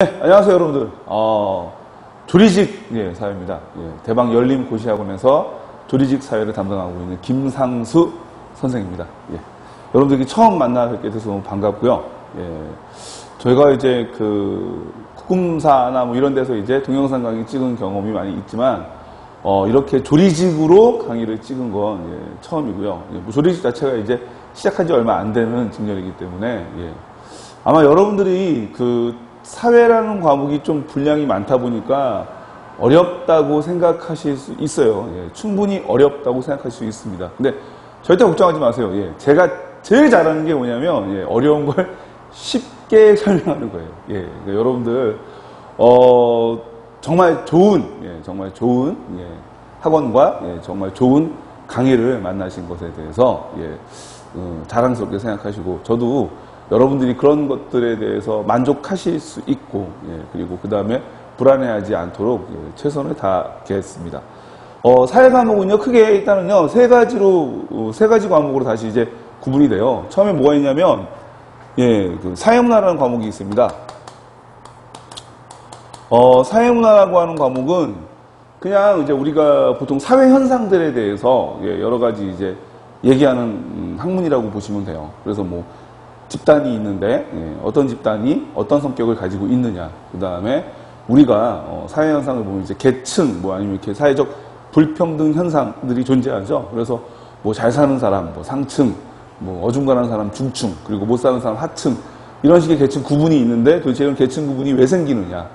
네, 안녕하세요 여러분들. 조리직 사회입니다. 대방 열림고시학원에서 조리직 사회를 담당하고 있는 김상수 선생입니다. 여러분들이 처음 만나 뵙게 돼서 너무 반갑고요. 저희가 이제 그 국궁사나 뭐 이런 데서 이제 동영상 강의 찍은 경험이 많이 있지만 이렇게 조리직으로 강의를 찍은 건 처음이고요. 조리직 자체가 이제 시작한 지 얼마 안 되는 직렬이기 때문에 아마 여러분들이 그 사회라는 과목이 좀 분량이 많다 보니까 어렵다고 생각하실 수 있어요. 충분히 어렵다고 생각할 수 있습니다. 근데 절대 걱정하지 마세요. 제가 제일 잘하는 게 뭐냐면 어려운 걸 쉽게 설명하는 거예요. 그러니까 여러분들 정말 좋은 학원과 정말 좋은 강의를 만나신 것에 대해서 자랑스럽게 생각하시고, 저도 여러분들이 그런 것들에 대해서 만족하실 수 있고, 그리고 그 다음에 불안해하지 않도록 최선을 다하겠습니다. 사회 과목은요, 크게 일단은요, 세 가지 과목으로 다시 이제 구분이 돼요. 처음에 뭐가 있냐면, 그 사회문화라는 과목이 있습니다. 사회문화라고 하는 과목은 그냥 이제 우리가 보통 사회 현상들에 대해서 여러 가지 이제 얘기하는 학문이라고 보시면 돼요. 그래서 뭐, 집단이 있는데 어떤 집단이 어떤 성격을 가지고 있느냐, 그 다음에 우리가 사회 현상을 보면 이제 계층 뭐 아니면 이렇게 사회적 불평등 현상들이 존재하죠. 그래서 뭐 잘 사는 사람 뭐 상층, 뭐 어중간한 사람 중층, 그리고 못 사는 사람 하층, 이런 식의 계층 구분이 있는데 도대체 이런 계층 구분이 왜 생기느냐.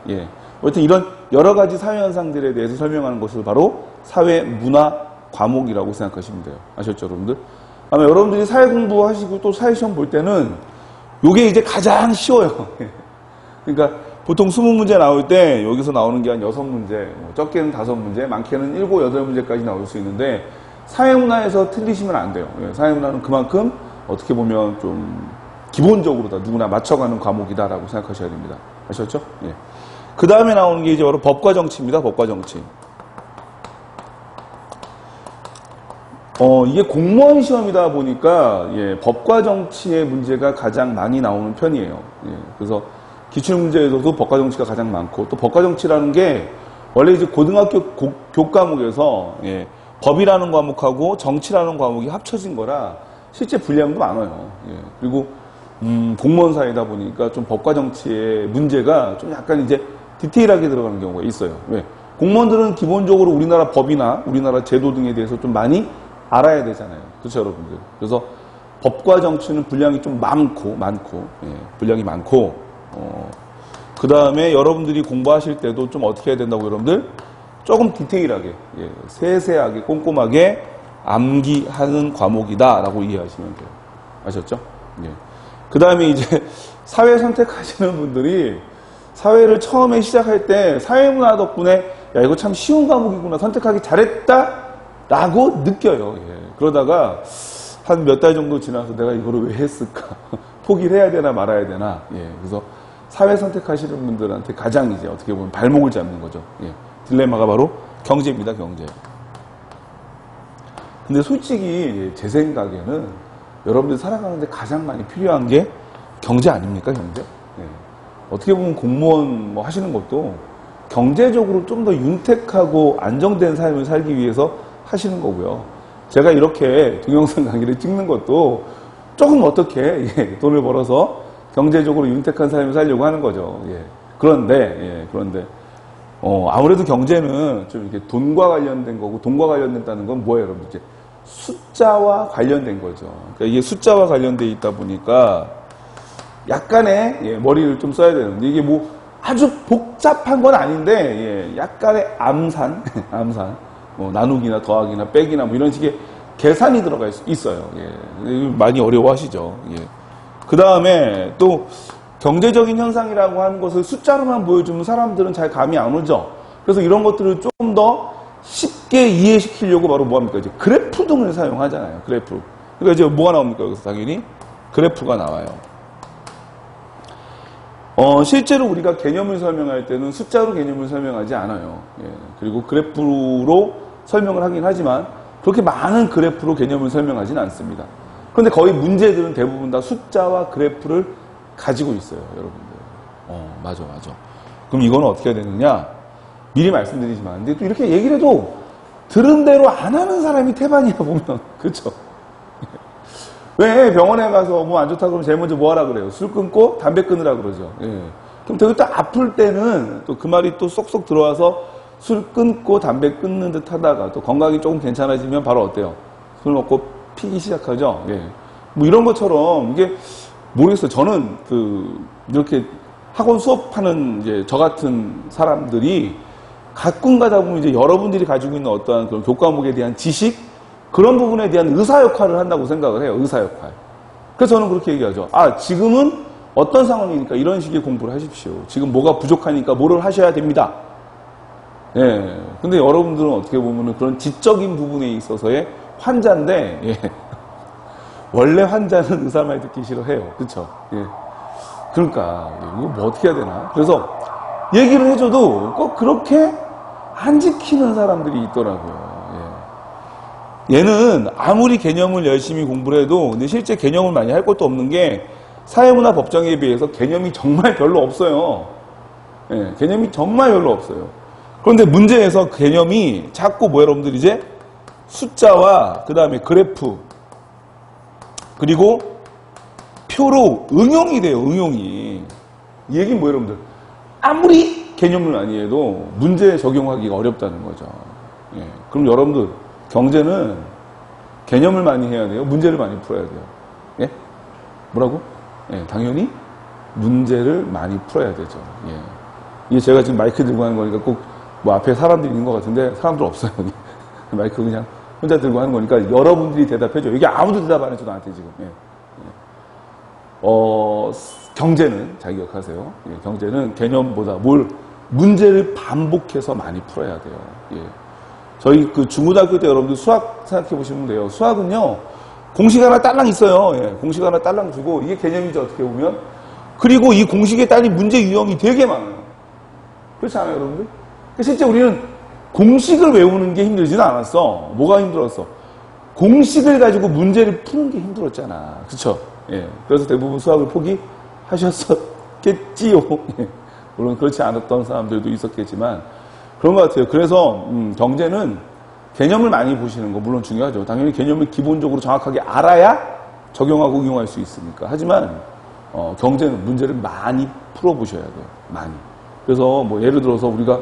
어쨌든 이런 여러 가지 사회 현상들에 대해서 설명하는 것을 바로 사회 문화 과목이라고 생각하시면 돼요. 아셨죠, 여러분들? 아마 여러분들이 사회 공부하시고 또 사회 시험 볼 때는 요게 이제 가장 쉬워요. 그러니까 보통 20문제 나올 때 여기서 나오는 게 한 6문제, 적게는 5문제, 많게는 7, 8문제까지 나올 수 있는데, 사회문화에서 틀리시면 안 돼요. 사회문화는 그만큼 어떻게 보면 좀 기본적으로 다 누구나 맞춰가는 과목이다라고 생각하셔야 됩니다. 아셨죠? 그 다음에 나오는 게 이제 바로 법과 정치입니다. 법과 정치. 이게 공무원 시험이다 보니까 법과 정치의 문제가 가장 많이 나오는 편이에요. 그래서 기출문제에서도 법과 정치가 가장 많고, 또 법과 정치라는 게 원래 이제 고등학교 교과목에서 법이라는 과목하고 정치라는 과목이 합쳐진 거라 실제 분량도 많아요. 그리고 공무원 사회다 보니까 좀 법과 정치의 문제가 좀 약간 이제 디테일하게 들어가는 경우가 있어요. 공무원들은 기본적으로 우리나라 법이나 우리나라 제도 등에 대해서 좀 많이 알아야 되잖아요. 그렇죠, 여러분들? 그래서 법과 정치는 분량이 좀 분량이 많고, 그 다음에 여러분들이 공부하실 때도 좀 어떻게 해야 된다고, 여러분들? 조금 디테일하게, 세세하게, 꼼꼼하게 암기하는 과목이다라고 이해하시면 돼요. 아셨죠? 그 다음에 이제 사회 선택하시는 분들이 사회를 처음에 시작할 때 사회문화 덕분에 야, 이거 참 쉬운 과목이구나, 선택하기 잘했다 라고 느껴요. 그러다가 한 몇 달 정도 지나서 내가 이거를 왜 했을까? 포기를 해야 되나 말아야 되나? 그래서 사회 선택하시는 분들한테 가장 이제 어떻게 보면 발목을 잡는 거죠. 딜레마가 바로 경제입니다, 경제. 근데 솔직히 제 생각에는 여러분들 살아가는데 가장 많이 필요한 게 경제 아닙니까, 경제? 어떻게 보면 공무원 뭐 하시는 것도 경제적으로 좀 더 윤택하고 안정된 삶을 살기 위해서 하시는 거고요. 제가 이렇게 동영상 강의를 찍는 것도 조금 어떻게 돈을 벌어서 경제적으로 윤택한 삶을 살려고 하는 거죠. 그런데 아무래도 경제는 좀 이렇게 돈과 관련된 거고, 돈과 관련된다는 건 뭐예요, 여러분? 이제 숫자와 관련된 거죠. 그러니까 이게 숫자와 관련돼 있다 보니까 약간의 머리를 좀 써야 되는데, 이게 뭐 아주 복잡한 건 아닌데 약간의 암산 뭐 나누기나 더하기나 빼기나 뭐 이런 식의 계산이 들어가 있어요. 많이 어려워하시죠. 그 다음에 또 경제적인 현상이라고 하는 것을 숫자로만 보여주면 사람들은 잘 감이 안 오죠. 그래서 이런 것들을 좀 더 쉽게 이해시키려고 바로 뭐합니까? 이제 그래프 등을 사용하잖아요. 그래프. 그러니까 이제 뭐가 나옵니까? 여기서 당연히 그래프가 나와요. 실제로 우리가 개념을 설명할 때는 숫자로 개념을 설명하지 않아요. 그리고 그래프로 설명을 하긴 하지만 그렇게 많은 그래프로 개념을 설명하지는 않습니다. 그런데 거의 문제들은 대부분 다 숫자와 그래프를 가지고 있어요, 여러분들. 맞아. 그럼 이거는 어떻게 해야 되느냐? 미리 말씀드리지만, 근데 또 이렇게 얘기를 해도 들은 대로 안 하는 사람이 태반이야 보면. 그렇죠? 왜 병원에 가서 뭐 안 좋다 그러면 제일 먼저 뭐 하라 그래요? 술 끊고 담배 끊으라 그러죠. 예. 그럼 되게 또 아플 때는 또 그 말이 또 쏙쏙 들어와서 술 끊고 담배 끊는 듯 하다가 또 건강이 조금 괜찮아지면 바로 어때요? 술 먹고 피기 시작하죠. 예. 뭐 이런 것처럼 이게 모르겠어요. 저는 이렇게 학원 수업하는 이제 저 같은 사람들이 가끔 가다 보면 이제 여러분들이 가지고 있는 어떠한 그런 교과목에 대한 지식, 그런 부분에 대한 의사 역할을 한다고 생각을 해요. 의사 역할. 그래서 저는 그렇게 얘기하죠. 지금은 어떤 상황이니까 이런 식의 공부를 하십시오. 지금 뭐가 부족하니까 뭐를 하셔야 됩니다. 예. 근데 여러분들은 어떻게 보면은 그런 지적인 부분에 있어서의 환자인데, 예. 원래 환자는 의사 말 듣기 싫어해요. 그쵸? 예. 그러니까, 이거 뭐 어떻게 해야 되나? 그래서 얘기를 해줘도 꼭 그렇게 안 지키는 사람들이 있더라고요. 예. 얘는 아무리 개념을 열심히 공부를 해도, 근데 실제 개념을 많이 할 것도 없는 게, 사회문화 법정에 비해서 개념이 정말 별로 없어요. 예. 개념이 정말 별로 없어요. 그런데 문제에서 개념이 자꾸 뭐 여러분들 이제 숫자와 그 다음에 그래프, 그리고 표로 응용이 돼요. 응용이. 이 얘기는 뭐 여러분들 아무리 개념을 많이 해도 문제에 적용하기가 어렵다는 거죠. 예. 그럼 여러분들 경제는 개념을 많이 해야 돼요? 문제를 많이 풀어야 돼요? 예? 뭐라고? 예, 당연히 문제를 많이 풀어야 되죠. 예. 이게 제가 지금 마이크 들고 하는 거니까 꼭 뭐 앞에 사람들이 있는 것 같은데 사람들 없어요. 마이크 그냥 혼자 들고 하는 거니까 여러분들이 대답해줘. 이게 아무도 대답 안 해줘 나한테 지금. 예. 경제는 잘 기억하세요. 예, 경제는 개념보다 문제를 반복해서 많이 풀어야 돼요. 예. 저희 중고등학교 때 여러분들 수학 생각해 보시면 돼요. 수학은요, 공식 하나 딸랑 있어요. 예, 공식 하나 딸랑 주고, 이게 개념이죠, 어떻게 보면. 그리고 이 공식에 딸린 문제 유형이 되게 많아요. 그렇지 않아요, 여러분들? 실제 우리는 공식을 외우는 게 힘들지는 않았어. 뭐가 힘들었어? 공식을 가지고 문제를 푸는 게 힘들었잖아. 그쵸? 예. 그래서 대부분 수학을 포기하셨겠지요. 예. 물론 그렇지 않았던 사람들도 있었겠지만, 그런 것 같아요. 그래서, 경제는 개념을 많이 보시는 거, 물론 중요하죠. 당연히 개념을 기본적으로 정확하게 알아야 적용하고 응용할 수 있으니까. 하지만, 경제는 문제를 많이 풀어보셔야 돼요. 많이. 그래서 뭐 예를 들어서 우리가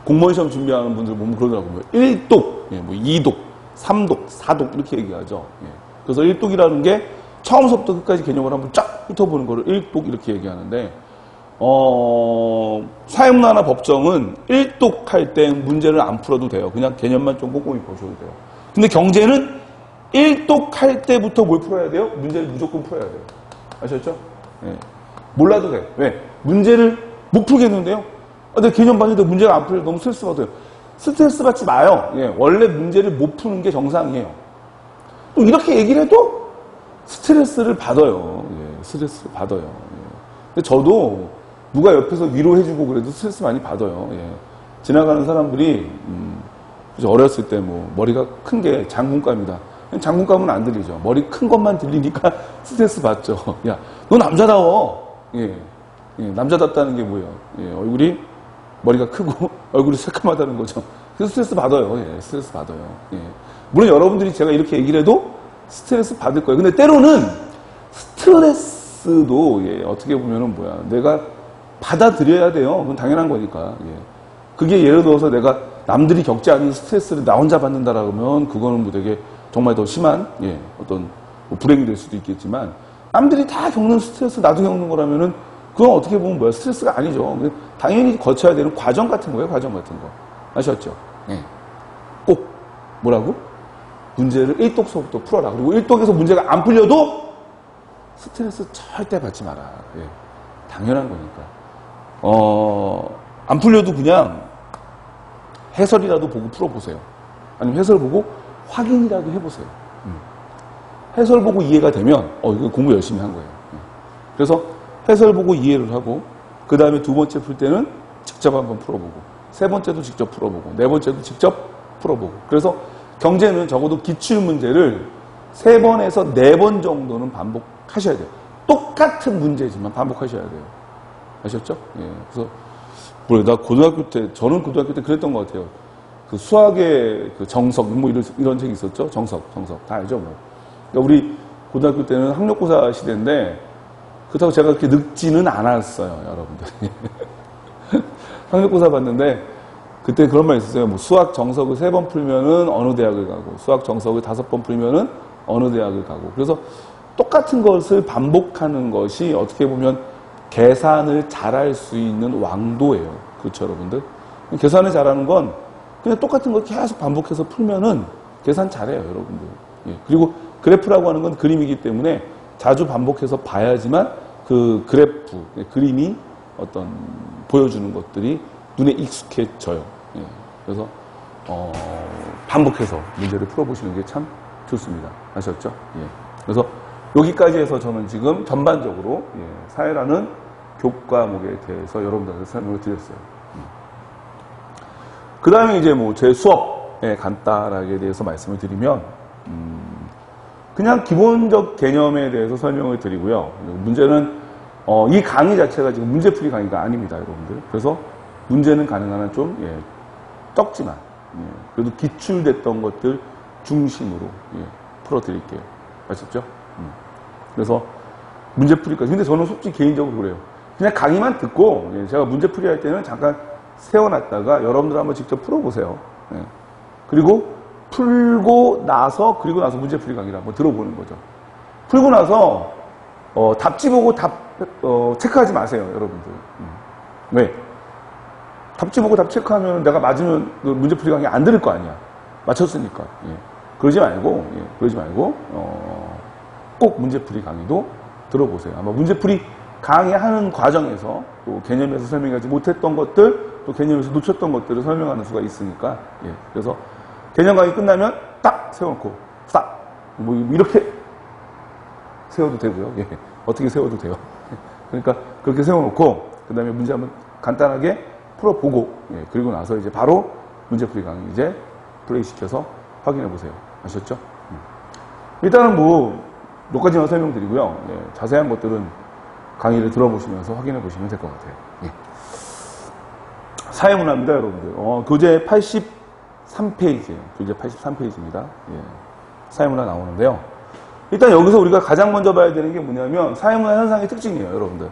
공무원 시험 준비하는 분들 보면 그러더라고요. 1독, 예, 뭐 2독, 3독, 4독 이렇게 얘기하죠. 예. 그래서 1독이라는 게 처음부터 끝까지 개념을 한번 쫙 훑어보는 거를 1독 이렇게 얘기하는데, 사회문화나 법정은 1독 할 때 문제를 안 풀어도 돼요. 그냥 개념만 좀 꼼꼼히 보셔도 돼요. 근데 경제는 1독 할 때부터 뭘 풀어야 돼요? 문제를 무조건 풀어야 돼요. 아셨죠? 예. 몰라도 돼. 왜? 문제를 못 풀겠는데요? 근데 개념 봤는데 문제가 안 풀려. 너무 스트레스 받아요. 스트레스 받지 마요. 예. 원래 문제를 못 푸는 게 정상이에요. 또 이렇게 얘기를 해도 스트레스를 받아요. 예. 스트레스를 받아요. 예. 근데 저도 누가 옆에서 위로해주고 그래도 스트레스 많이 받아요. 예. 지나가는 사람들이, 어렸을 때 뭐, 머리가 큰 게 장군감이다. 장군감은 안 들리죠. 머리 큰 것만 들리니까 스트레스 받죠. 야, 너 남자다워. 예. 예. 남자답다는 게 뭐예요? 예. 얼굴이, 머리가 크고, 얼굴이 새까맣다는 거죠. 그래서 스트레스 받아요. 예. 스트레스 받아요. 예. 물론 여러분들이 제가 이렇게 얘기를 해도 스트레스 받을 거예요. 근데 때로는 스트레스도, 예. 어떻게 보면은 뭐야. 내가 받아들여야 돼요. 그건 당연한 거니까. 예. 그게 예를 들어서 내가 남들이 겪지 않는 스트레스를 나 혼자 받는다라고 하면 그거는 뭐 되게 정말 더 심한, 예, 어떤 뭐 불행이 될 수도 있겠지만, 남들이 다 겪는 스트레스 나도 겪는 거라면은 그건 어떻게 보면 뭐야, 스트레스가 아니죠. 당연히 거쳐야 되는 과정 같은 거예요, 과정 같은 거. 아셨죠? 예. 꼭 뭐라고? 문제를 1독서부터 풀어라. 그리고 1독에서 문제가 안 풀려도 스트레스 절대 받지 마라. 예. 당연한 거니까. 안 풀려도 그냥 해설이라도 보고 풀어보세요. 아니면 해설 보고 확인이라도 해보세요. 해설 보고 이해가 되면, 이거 공부 열심히 한 거예요. 그래서 해설 보고 이해를 하고, 그 다음에 두 번째 풀 때는 직접 한번 풀어보고, 세 번째도 직접 풀어보고, 네 번째도 직접 풀어보고. 그래서 경제는 적어도 기출문제를 3번에서 4번 정도는 반복하셔야 돼요. 똑같은 문제지만 반복하셔야 돼요. 아셨죠? 예. 그래서 나 고등학교 때, 저는 고등학교 때 그랬던 것 같아요. 그 수학의 그 정석, 뭐 이런 책이 있었죠? 정석. 다 알죠, 뭐. 그러니까 우리 고등학교 때는 학력고사 시대인데, 그렇다고 제가 그렇게 늙지는 않았어요, 여러분들. 학력고사 봤는데, 그때 그런 말 있었어요. 뭐 수학 정석을 3번 풀면은 어느 대학을 가고, 수학 정석을 5번 풀면은 어느 대학을 가고. 그래서 똑같은 것을 반복하는 것이 어떻게 보면 계산을 잘할 수 있는 왕도예요. 그렇죠, 여러분들? 계산을 잘하는 건 그냥 똑같은 걸 계속 반복해서 풀면은 계산 잘해요, 여러분들. 예. 그리고 그래프라고 하는 건 그림이기 때문에 자주 반복해서 봐야지만 그 그래프, 그림이 어떤 보여주는 것들이 눈에 익숙해져요. 예. 그래서 반복해서 문제를 풀어보시는 게 참 좋습니다. 아셨죠? 예. 그래서 여기까지 해서 저는 지금 전반적으로 사회라는 교과목에 대해서 여러분들한테 설명을 드렸어요. 그 다음에 이제 뭐 제 수업의 간단하게 대해서 말씀을 드리면 그냥 기본적 개념에 대해서 설명을 드리고요. 문제는 이 강의 자체가 지금 문제풀이 강의가 아닙니다, 여러분들. 그래서 문제는 가능한 한 좀 적지만 그래도 기출됐던 것들 중심으로 풀어드릴게요. 아셨죠? 그래서 문제풀이까지. 근데 저는 솔직히 개인적으로 그래요. 그냥 강의만 듣고 제가 문제풀이 할 때는 잠깐 세워놨다가 여러분들 한번 직접 풀어보세요. 그리고 풀고 나서 문제풀이 강의를 한번 들어보는 거죠. 풀고 나서 답지 보고 답 체크하지 마세요, 여러분들. 왜? 답지 보고 답 체크하면 내가 맞으면 그 문제풀이 강의 안 들을 거 아니야. 맞췄으니까. 그러지 말고 꼭 문제풀이 강의도 들어보세요. 아마 문제풀이 강의하는 과정에서 또 개념에서 설명하지 못했던 것들, 또 개념에서 놓쳤던 것들을 설명하는 수가 있으니까. 그래서 개념 강의 끝나면 딱 세워놓고 딱 뭐 이렇게 세워도 되고요. 어떻게 세워도 돼요. 그러니까 그렇게 세워놓고 그 다음에 문제 한번 간단하게 풀어보고 그리고 나서 이제 바로 문제풀이 강의 이제 플레이시켜서 확인해 보세요. 아셨죠? 일단은 뭐 몇 가지만 설명드리고요. 자세한 것들은 강의를 들어보시면서 확인해 보시면 될 것 같아요. 사회문화입니다, 여러분들. 교재 83페이지예요. 교재 83페이지입니다. 사회문화 나오는데요. 일단 여기서 우리가 가장 먼저 봐야 되는 게 뭐냐면 사회문화 현상의 특징이에요, 여러분들.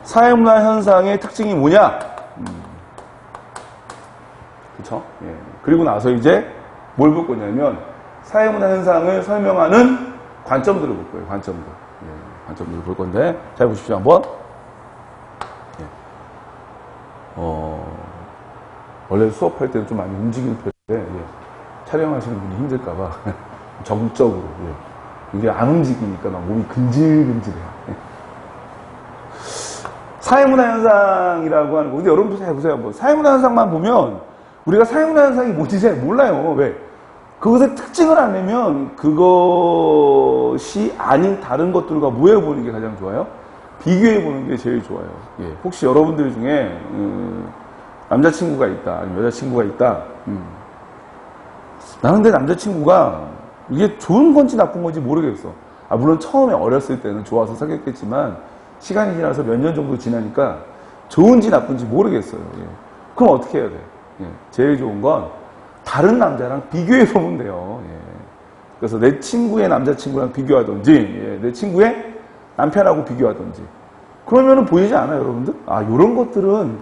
사회문화 현상의 특징이 뭐냐? 그쵸? 그리고 나서 이제 뭘 볼 거냐면 사회문화 현상을 설명하는 관점들을 볼 거예요. 관점들을 볼 건데 잘 보십시오 한번. 원래 수업할 때는 좀 많이 움직이는 편인데 촬영하시는 분이 힘들까봐 적극적으로 이게 안 움직이니까 막 몸이 근질근질해요. 사회문화 현상이라고 하는 거. 근데 여러분도 잘 보세요. 뭐 사회문화 현상만 보면 우리가 사회문화 현상이 뭔지 잘 몰라요. 왜? 그것의 특징을 안 내면 그것이 아닌 다른 것들과 모여보는 게 가장 좋아요. 비교해보는 게 제일 좋아요. 혹시 여러분들 중에 남자친구가 있다, 아니면 여자친구가 있다. 나는 내 남자친구가 이게 좋은 건지 나쁜 건지 모르겠어. 물론 처음에 어렸을 때는 좋아서 사귀었겠지만 시간이 지나서 몇 년 정도 지나니까 좋은지 나쁜지 모르겠어요. 그럼 어떻게 해야 돼? 제일 좋은 건 다른 남자랑 비교해보면 돼요. 그래서 내 친구의 남자친구랑 비교하든지 내 친구의 남편하고 비교하든지 그러면은 보이지 않아요, 여러분들? 요런 것들은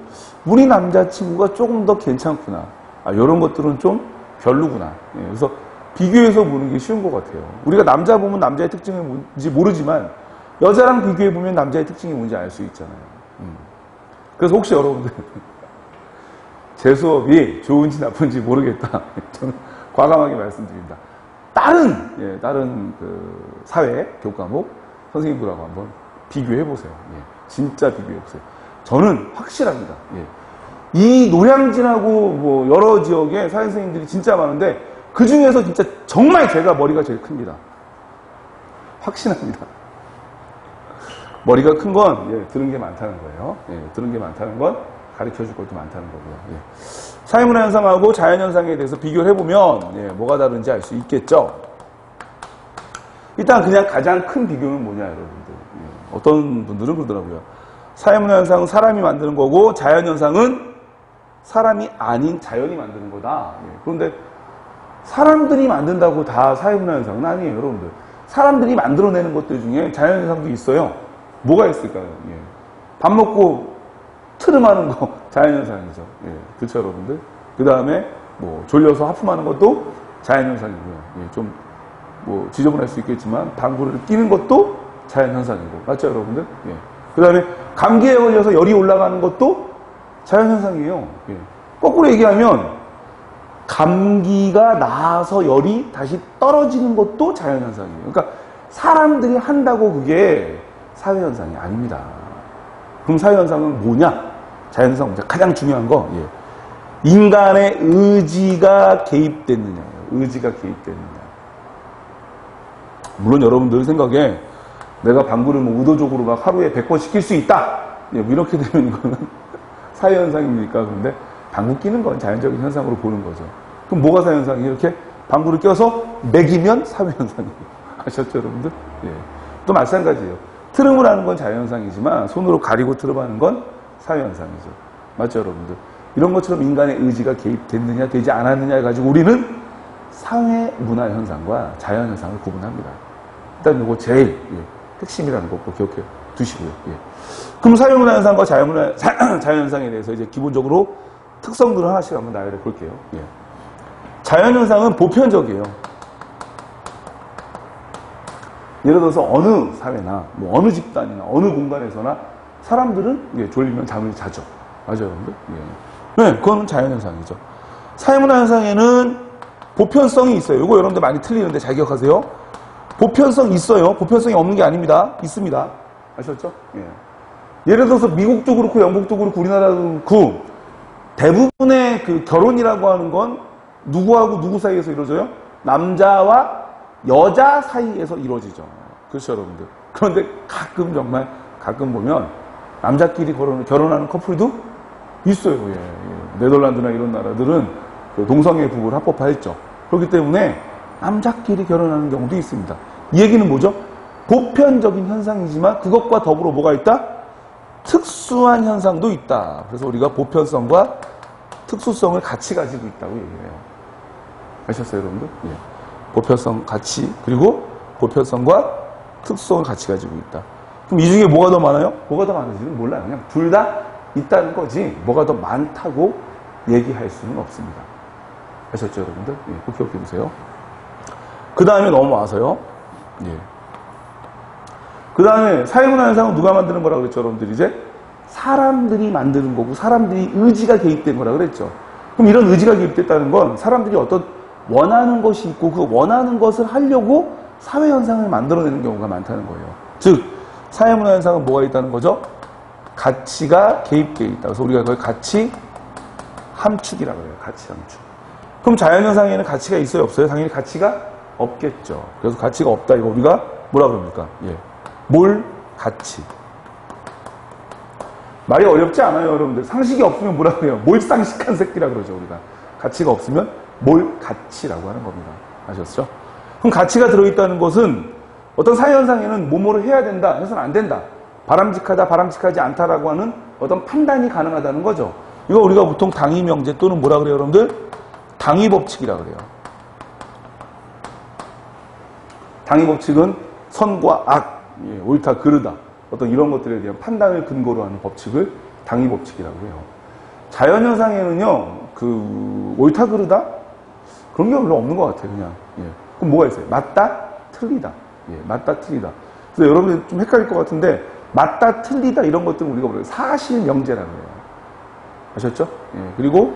우리 남자친구가 조금 더 괜찮구나. 요런 것들은 좀 별로구나. 그래서 비교해서 보는 게 쉬운 것 같아요. 우리가 남자 보면 남자의 특징이 뭔지 모르지만 여자랑 비교해보면 남자의 특징이 뭔지 알 수 있잖아요. 그래서 혹시 여러분들 제 수업이 좋은지 나쁜지 모르겠다. 저는 과감하게 말씀드립니다. 다른 그 사회 교과목 선생님들하고 한번 비교해보세요. 진짜 비교해보세요. 저는 확실합니다. 이 노량진하고 뭐 여러 지역에 사회 선생님들이 진짜 많은데 그 중에서 진짜 정말 제가 머리가 제일 큽니다. 확신합니다. 머리가 큰 건 들은 게 많다는 거예요. 들은 게 많다는 건 가르쳐줄 것도 많다는 거고요. 사회문화 현상하고 자연현상에 대해서 비교를 해보면 뭐가 다른지 알 수 있겠죠. 일단 그냥 가장 큰 비교는 뭐냐, 여러분들. 어떤 분들은 그러더라고요. 사회문화 현상은 사람이 만드는 거고 자연 현상은 사람이 아닌 자연이 만드는 거다. 예. 그런데 사람들이 만든다고 다 사회문화 현상은 아니에요, 여러분들. 사람들이 만들어내는 것들 중에 자연 현상도 있어요. 뭐가 있을까요? 예. 밥 먹고 트름하는 거 자연 현상이죠. 예. 그렇죠, 여러분들. 그 다음에 뭐 졸려서 하품하는 것도 자연 현상이고요. 예. 좀 뭐 지저분할 수 있겠지만 방구를 끼는 것도 자연 현상이고, 맞죠, 여러분들? 예. 그 다음에 감기에 걸려서 열이 올라가는 것도 자연 현상이에요. 예. 거꾸로 얘기하면 감기가 나아서 열이 다시 떨어지는 것도 자연 현상이에요. 그러니까 사람들이 한다고 그게 사회 현상이 아닙니다. 그럼 사회 현상은 뭐냐? 자연 현상 문제 가장 중요한 거, 예. 인간의 의지가 개입됐느냐예요. 의지가 개입됐느냐. 물론 여러분들 생각에 내가 방구를 뭐 의도적으로 막 하루에 100번 시킬 수 있다. 예, 뭐 이렇게 되면 이거는 사회 현상입니까? 그런데 방구 끼는 건 자연적인 현상으로 보는 거죠. 그럼 뭐가 사회 현상이에요? 이렇게 방구를 껴서 먹이면 사회 현상이에요. 아셨죠, 여러분들? 예. 또 마찬가지예요. 트름을 하는 건 자연 현상이지만 손으로 가리고 트름하는 건 사회 현상이죠. 맞죠, 여러분들? 이런 것처럼 인간의 의지가 개입됐느냐, 되지 않았느냐 해가지고 우리는 사회 문화 현상과 자연 현상을 구분합니다. 일단 이거 제일 핵심이라는 거 꼭 기억해 두시고요. 예. 그럼 사회 문화 현상과 자연 현상에 대해서 이제 기본적으로 특성들을 하나씩 한번 나열해 볼게요. 예. 자연 현상은 보편적이에요. 예를 들어서 어느 사회나 뭐 어느 집단이나 어느 공간에서나 사람들은 졸리면 잠을 자죠. 맞아요, 여러분들? 예. 네, 그건 자연 현상이죠. 사회 문화 현상에는 보편성이 있어요. 이거 여러분들 많이 틀리는데 잘 기억하세요. 보편성 있어요. 보편성이 없는 게 아닙니다. 있습니다. 아셨죠? 예. 예를 들어서 미국도 그렇고 영국도 그렇고 우리나라도 그렇고 대부분의 그 결혼이라고 하는 건 누구하고 누구 사이에서 이루어져요? 남자와 여자 사이에서 이루어지죠. 그렇죠, 여러분들. 그런데 가끔 정말 가끔 보면 남자끼리 결혼하는 커플도 있어요. 예, 예. 네덜란드나 이런 나라들은 동성애 부부를 합법화했죠. 그렇기 때문에 남자끼리 결혼하는 경우도 있습니다. 이 얘기는 뭐죠? 보편적인 현상이지만 그것과 더불어 뭐가 있다? 특수한 현상도 있다. 그래서 우리가 보편성과 특수성을 같이 가지고 있다고 얘기를 해요. 아셨어요, 여러분들? 예. 보편성 같이, 그리고 보편성과 특수성을 같이 가지고 있다. 그럼 이 중에 뭐가 더 많아요? 뭐가 더 많은지는 몰라요. 그냥 둘 다 있다는 거지 뭐가 더 많다고 얘기할 수는 없습니다. 아셨죠, 여러분들? 예, 꼭 기억해 두세요. 그 다음에 넘어와서요. 예. 그 다음에 사회문화 현상은 누가 만드는 거라고 그랬죠, 여러분들? 이제 사람들이 만드는 거고 사람들이 의지가 개입된 거라고 그랬죠. 그럼 이런 의지가 개입됐다는 건 사람들이 어떤 원하는 것이 있고 그 원하는 것을 하려고 사회 현상을 만들어내는 경우가 많다는 거예요. 즉 사회문화 현상은 뭐가 있다는 거죠? 가치가 개입되어 있다. 그래서 우리가 그걸 가치 함축이라고 해요. 가치 함축. 그럼 자연현상에는 가치가 있어요, 없어요? 당연히 가치가 없겠죠. 그래서 가치가 없다. 이거 우리가 뭐라 그럽니까? 예. 몰 가치. 말이 어렵지 않아요, 여러분들. 상식이 없으면 뭐라 그래요? 몰상식한 새끼라 그러죠, 우리가. 가치가 없으면 몰 가치라고 하는 겁니다. 아셨죠? 그럼 가치가 들어있다는 것은 어떤 사회현상에는 뭐뭐를 해야 된다, 해서는 안 된다. 바람직하다, 바람직하지 않다라고 하는 어떤 판단이 가능하다는 거죠. 이거 우리가 보통 당위명제 또는 뭐라 그래요, 여러분들? 당위법칙이라 그래요. 당위법칙은 선과 악, 예, 옳다, 그르다, 어떤 이런 것들에 대한 판단을 근거로 하는 법칙을 당위법칙이라고 해요. 자연현상에는요, 그 옳다, 그르다? 그런 게 별로 없는 것 같아요, 그냥. 예. 그럼 뭐가 있어요? 맞다, 틀리다. 예, 맞다, 틀리다. 그래서 여러분들 좀 헷갈릴 것 같은데, 맞다, 틀리다 이런 것들은 우리가 뭐래요? 사실명제라고 해요. 아셨죠? 예, 그리고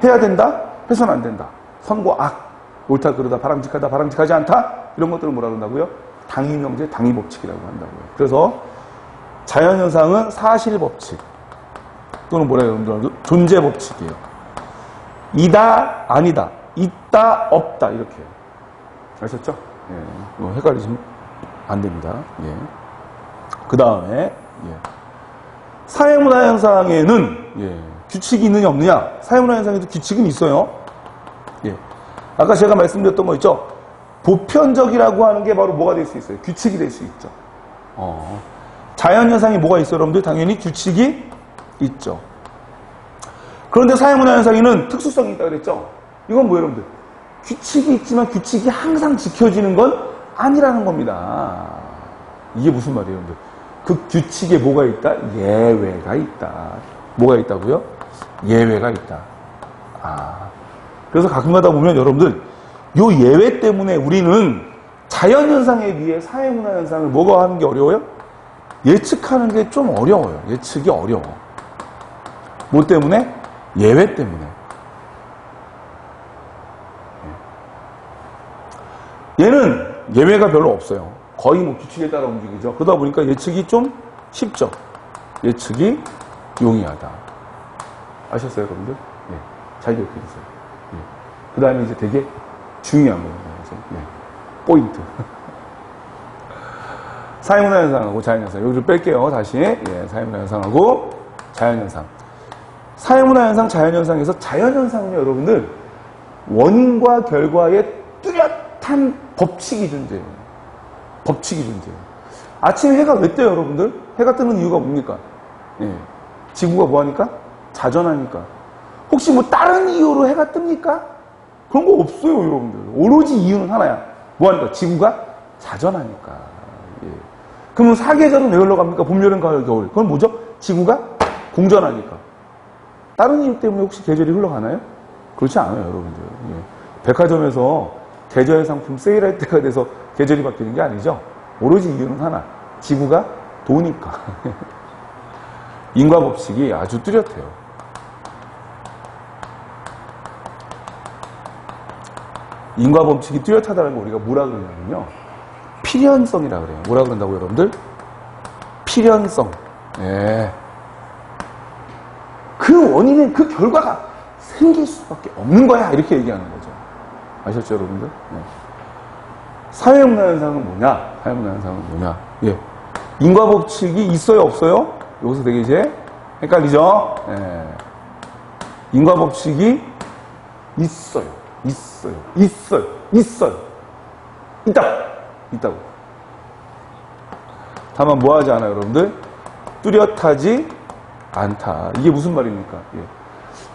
해야 된다, 해서는 안 된다. 선과 악, 옳다, 그르다, 바람직하다, 바람직하지 않다 이런 것들을 뭐라 그런다고요? 당위명제, 당위법칙이라고 한다고요. 그래서 자연현상은 사실법칙 또는 뭐라 그러는지 존재법칙이에요. 이다, 아니다, 있다, 없다 이렇게. 아셨죠? 예, 헷갈리시면 안 됩니다. 예. 그 다음에 예. 사회문화 현상에는 예. 규칙이 있느냐 없느냐? 사회문화 현상에도 규칙은 있어요. 예. 아까 제가 말씀드렸던 거 있죠? 보편적이라고 하는 게 바로 뭐가 될 수 있어요? 규칙이 될 수 있죠. 자연현상이 뭐가 있어요, 여러분들? 당연히 규칙이 있죠. 그런데 사회문화현상에는 특수성이 있다고 그랬죠? 이건 뭐예요, 여러분들? 규칙이 있지만 규칙이 항상 지켜지는 건 아니라는 겁니다. 이게 무슨 말이에요, 여러분들? 그 규칙에 뭐가 있다? 예외가 있다. 뭐가 있다고요? 예외가 있다. 그래서 가끔가다 보면 여러분들 요 예외 때문에 우리는 자연현상에 비해 사회문화현상을 뭐가 하는 게 어려워요? 예측하는 게 좀 어려워요. 예측이 어려워. 뭐 때문에? 예외 때문에. 얘는 예외가 별로 없어요. 거의 뭐 규칙에 따라 움직이죠. 그러다 보니까 예측이 좀 쉽죠. 예측이 용이하다. 아셨어요, 여러분들? 네. 잘 기억해 주세요. 네. 그 다음에 이제 되게 중요한 거예요. 네. 포인트. 사회문화현상하고 자연현상. 여기를 뺄게요, 다시. 예, 사회문화현상하고 자연현상. 사회문화현상, 자연현상에서 자연현상은요, 여러분들, 원인과 결과의 뚜렷한 법칙이 존재해요. 법칙이 존재해요. 아침에 해가 왜 떠요, 여러분들? 해가 뜨는 이유가 뭡니까? 예. 지구가 뭐하니까? 자전하니까. 혹시 뭐 다른 이유로 해가 뜹니까? 그런 거 없어요, 여러분들. 오로지 이유는 하나야. 뭐하니까? 지구가 자전하니까. 예. 그러면 사계절은 왜 흘러갑니까? 봄, 여름, 가을, 겨울. 그건 뭐죠? 지구가 공전하니까. 다른 이유 때문에 혹시 계절이 흘러가나요? 그렇지 않아요, 여러분들. 예. 백화점에서 계절 상품 세일할 때가 돼서 계절이 바뀌는 게 아니죠. 오로지 이유는 하나. 지구가 도니까. 인과 법칙이 아주 뚜렷해요. 인과 법칙이 뚜렷하다는 걸 우리가 뭐라 그러냐면요. 필연성이라 그래요. 뭐라 그런다고요, 여러분들? 필연성. 예. 그 원인은 그 결과가 생길 수밖에 없는 거야. 이렇게 얘기하는 거죠. 아셨죠, 여러분들? 네. 사회문화현상은 뭐냐? 사회문화현상은 뭐냐? 예. 인과법칙이 있어요, 없어요? 여기서 되게 이제 헷갈리죠? 예. 인과법칙이 있어요. 있어요. 있어요. 있어요. 있다고. 다만 뭐 하지 않아요, 여러분들? 뚜렷하지 않다. 이게 무슨 말입니까? 예.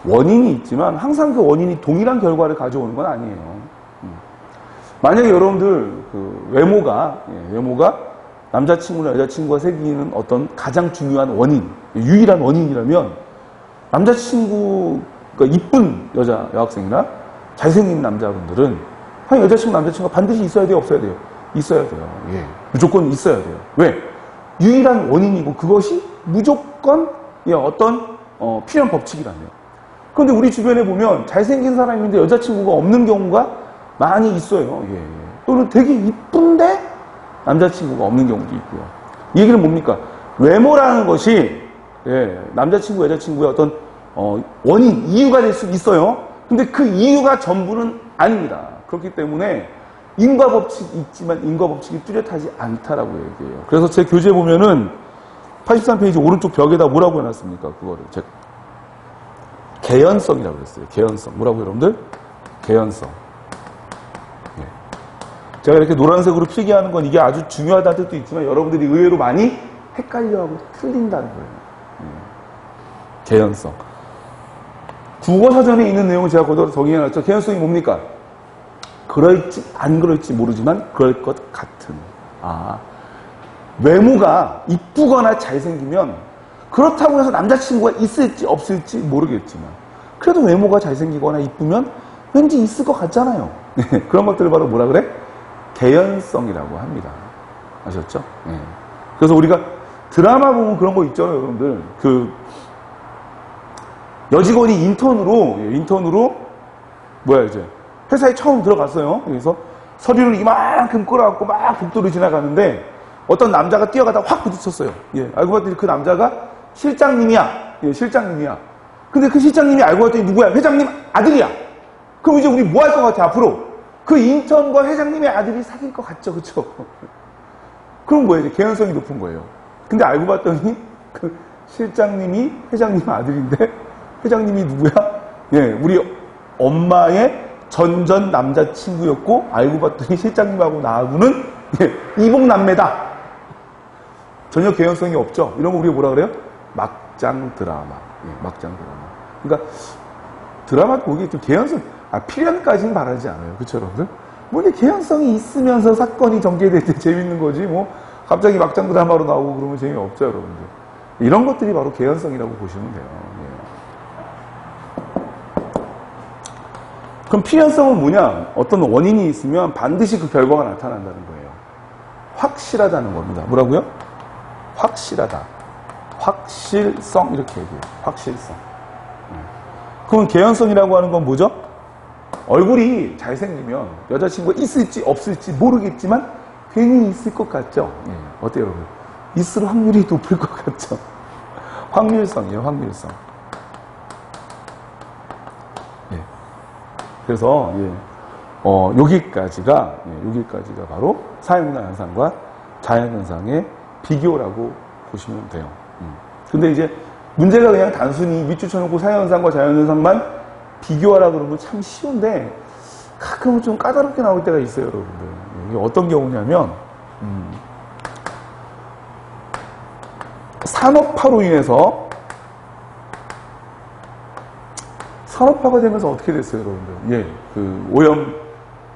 원인이 있지만 항상 그 원인이 동일한 결과를 가져오는 건 아니에요. 만약에 여러분들 그 외모가 남자친구나 여자친구가 생기는 어떤 가장 중요한 원인, 유일한 원인이라면 남자친구가 이쁜 여학생이나 잘생긴 남자분들은 여자친구, 남자친구가 반드시 있어야 돼요, 없어야 돼요? 있어야 돼요. 예. 무조건 있어야 돼요. 왜? 유일한 원인이고 그것이 무조건 어떤 필연 법칙이라네요. 그런데 우리 주변에 보면 잘생긴 사람인데 여자친구가 없는 경우가 많이 있어요. 예. 또는 되게 이쁜데 남자친구가 없는 경우도 있고요. 이 얘기는 뭡니까? 외모라는 것이 남자친구, 여자친구의 어떤 원인, 이유가 될 수 있어요. 근데 그 이유가 전부는 아닙니다. 그렇기 때문에 인과법칙이 있지만 인과법칙이 뚜렷하지 않다라고 얘기해요. 그래서 제 교재에 보면은 83페이지 오른쪽 벽에다 뭐라고 해놨습니까? 그거를 제가 개연성이라고 그랬어요. 개연성. 뭐라고 여러분들? 개연성. 예. 제가 이렇게 노란색으로 필기하는 건 이게 아주 중요하다는 뜻도 있지만 여러분들이 의외로 많이 헷갈려하고 틀린다는 거예요. 예. 개연성. 국어사전에 있는 내용을 제가 그대로 정의해놨죠. 개연성이 뭡니까? 그럴지 안 그럴지 모르지만 그럴 것 같은. 외모가 이쁘거나 잘생기면 그렇다고 해서 남자친구가 있을지 없을지 모르겠지만 그래도 외모가 잘생기거나 이쁘면 왠지 있을 것 같잖아요. 그런 것들을 바로 뭐라 그래? 개연성이라고 합니다. 아셨죠? 네. 그래서 우리가 드라마 보면 그런 거 있잖아요, 여러분들. 그 여직원이 인턴으로 이제 회사에 처음 들어갔어요. 그래서 서류를 이만큼 끌어갖고 막 복도를 지나가는데 어떤 남자가 뛰어가다가 확 부딪혔어요. 예, 알고 봤더니 그 남자가 실장님이야. 예, 실장님이야. 근데 그 실장님이 알고 봤더니 누구야? 회장님 아들이야. 그럼 이제 우리 뭐 할 것 같아, 앞으로? 그 인턴과 회장님의 아들이 사귈 것 같죠, 그쵸? 그럼 뭐예요? 이제 개연성이 높은 거예요. 근데 알고 봤더니 그 실장님이 회장님 아들인데 회장님이 누구야? 예, 우리 엄마의 전전 남자친구였고 알고 봤더니 실장님하고 나하고는 이복남매다. 전혀 개연성이 없죠. 이런 거 우리가 뭐라 그래요? 막장 드라마. 예, 막장 드라마. 그러니까 드라마 보기 좀 개연성, 필연까지는 바라지 않아요. 그쵸, 여러분들? 뭐 이게 개연성이 있으면서 사건이 전개될 때 재밌는 거지, 뭐 갑자기 막장 드라마로 나오고 그러면 재미없죠, 여러분들. 이런 것들이 바로 개연성이라고 보시면 돼요. 예. 그럼 필연성은 뭐냐? 어떤 원인이 있으면 반드시 그 결과가 나타난다는 거예요. 확실하다는 겁니다. 뭐라고요? 확실하다. 확실성 이렇게 얘기해요. 확실성. 그럼 개연성이라고 하는 건 뭐죠? 얼굴이 잘생기면 여자친구가 있을지 없을지 모르겠지만 괜히 있을 것 같죠? 예. 어때요, 여러분? 있을 확률이 높을 것 같죠? 확률성이에요, 확률성. 예. 그래서, 여기까지가 바로 사회문화 현상과 자연현상의 비교라고 보시면 돼요. 근데 이제 문제가 그냥 단순히 밑줄 쳐놓고 사회현상과 자연현상만 비교하라 그러면 참 쉬운데 가끔은 좀 까다롭게 나올 때가 있어요, 여러분들. 이게 어떤 경우냐면 산업화로 인해서 산업화가 되면서 어떻게 됐어요, 여러분들? 예, 그 오염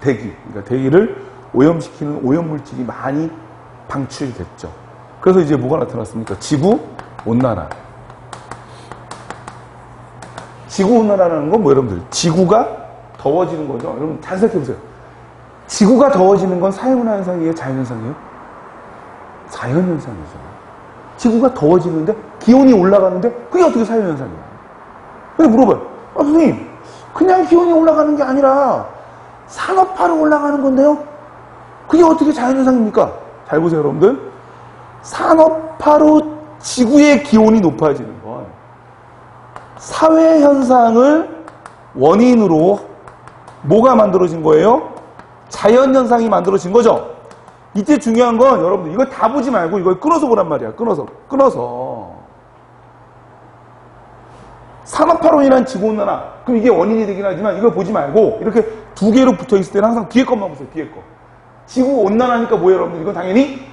대기, 그러니까 대기를 오염시키는 오염물질이 많이 방출됐죠. 그래서 이제 뭐가 나타났습니까? 지구 온난화. 지구 온난화라는 건 뭐 여러분들? 지구가 더워지는 거죠. 여러분 잘 생각해보세요. 지구가 더워지는 건 사회문화 현상이에요? 자연현상이에요? 자연현상이죠. 지구가 더워지는데 기온이 올라가는데 그게 어떻게 사회현상이에요? 그래서 물어봐요. 선생님, 그냥 기온이 올라가는 게 아니라 산업화로 올라가는 건데요? 그게 어떻게 자연현상입니까? 잘 보세요, 여러분들. 산업화로 지구의 기온이 높아지는 건 사회현상을 원인으로 뭐가 만들어진 거예요? 자연현상이 만들어진 거죠. 이때 중요한 건 여러분들 이거 다 보지 말고 이걸 끊어서 보란 말이야. 끊어서 산업화로 인한 지구온난화, 그럼 이게 원인이 되긴 하지만 이걸 보지 말고 이렇게 두 개로 붙어있을 때는 항상 뒤에 것만 보세요. 뒤에 거. 지구온난화니까 뭐예요, 여러분들? 이건 당연히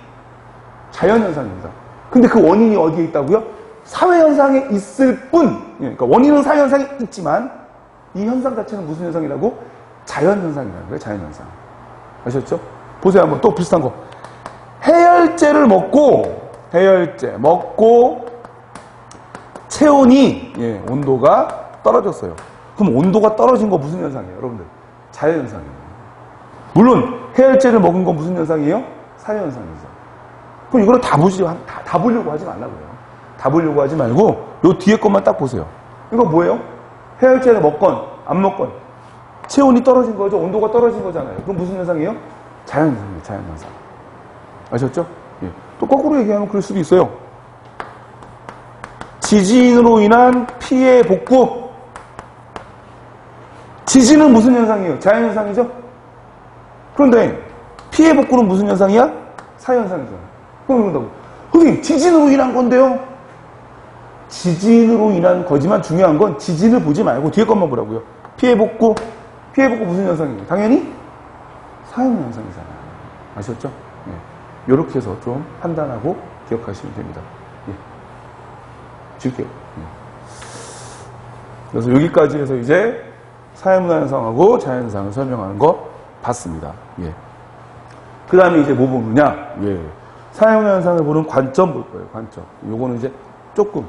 자연현상입니다. 근데 그 원인이 어디에 있다고요? 사회현상에 있을 뿐. 그러니까 원인은 사회현상이 있지만 이 현상 자체는 무슨 현상이라고? 자연현상이라는 거예요. 자연현상. 아셨죠? 보세요, 한번 또 비슷한 거. 해열제를 먹고 체온이, 온도가 떨어졌어요. 그럼 온도가 떨어진 거 무슨 현상이에요, 여러분들? 자연현상이에요. 물론 해열제를 먹은 건 무슨 현상이에요? 사회현상이죠. 그럼 이거를 다 보려고 하지 말라고요. 다 보려고 하지 말고 요 뒤에 것만 딱 보세요. 이거 뭐예요? 해열제를 먹건 안 먹건 체온이 떨어진 거죠. 온도가 떨어진 거잖아요. 그럼 무슨 현상이에요? 자연현상이에요. 자연현상. 아셨죠? 예. 또 거꾸로 얘기하면 그럴 수도 있어요. 지진으로 인한 피해 복구. 지진은 무슨 현상이에요? 자연현상이죠? 그런데 피해 복구는 무슨 현상이야? 사회현상이죠. 그럼 이런다고. 선생님, 지진으로 인한 건데요? 지진으로 인한 거지만 중요한 건 지진을 보지 말고 뒤에 것만 보라고요. 피해 복구 무슨 현상이에요? 당연히 사회현상이잖아요. 아셨죠? 예. 이렇게 해서 좀 판단하고 기억하시면 됩니다. 예. 줄게요. 예. 그래서 여기까지 해서 이제 사회문화 현상하고 자연현상을 설명하는 거 봤습니다. 예. 그 다음에 이제 뭐 보느냐? 예. 사회문화 현상을 보는 관점 볼 거예요. 관점. 요거는 이제 조금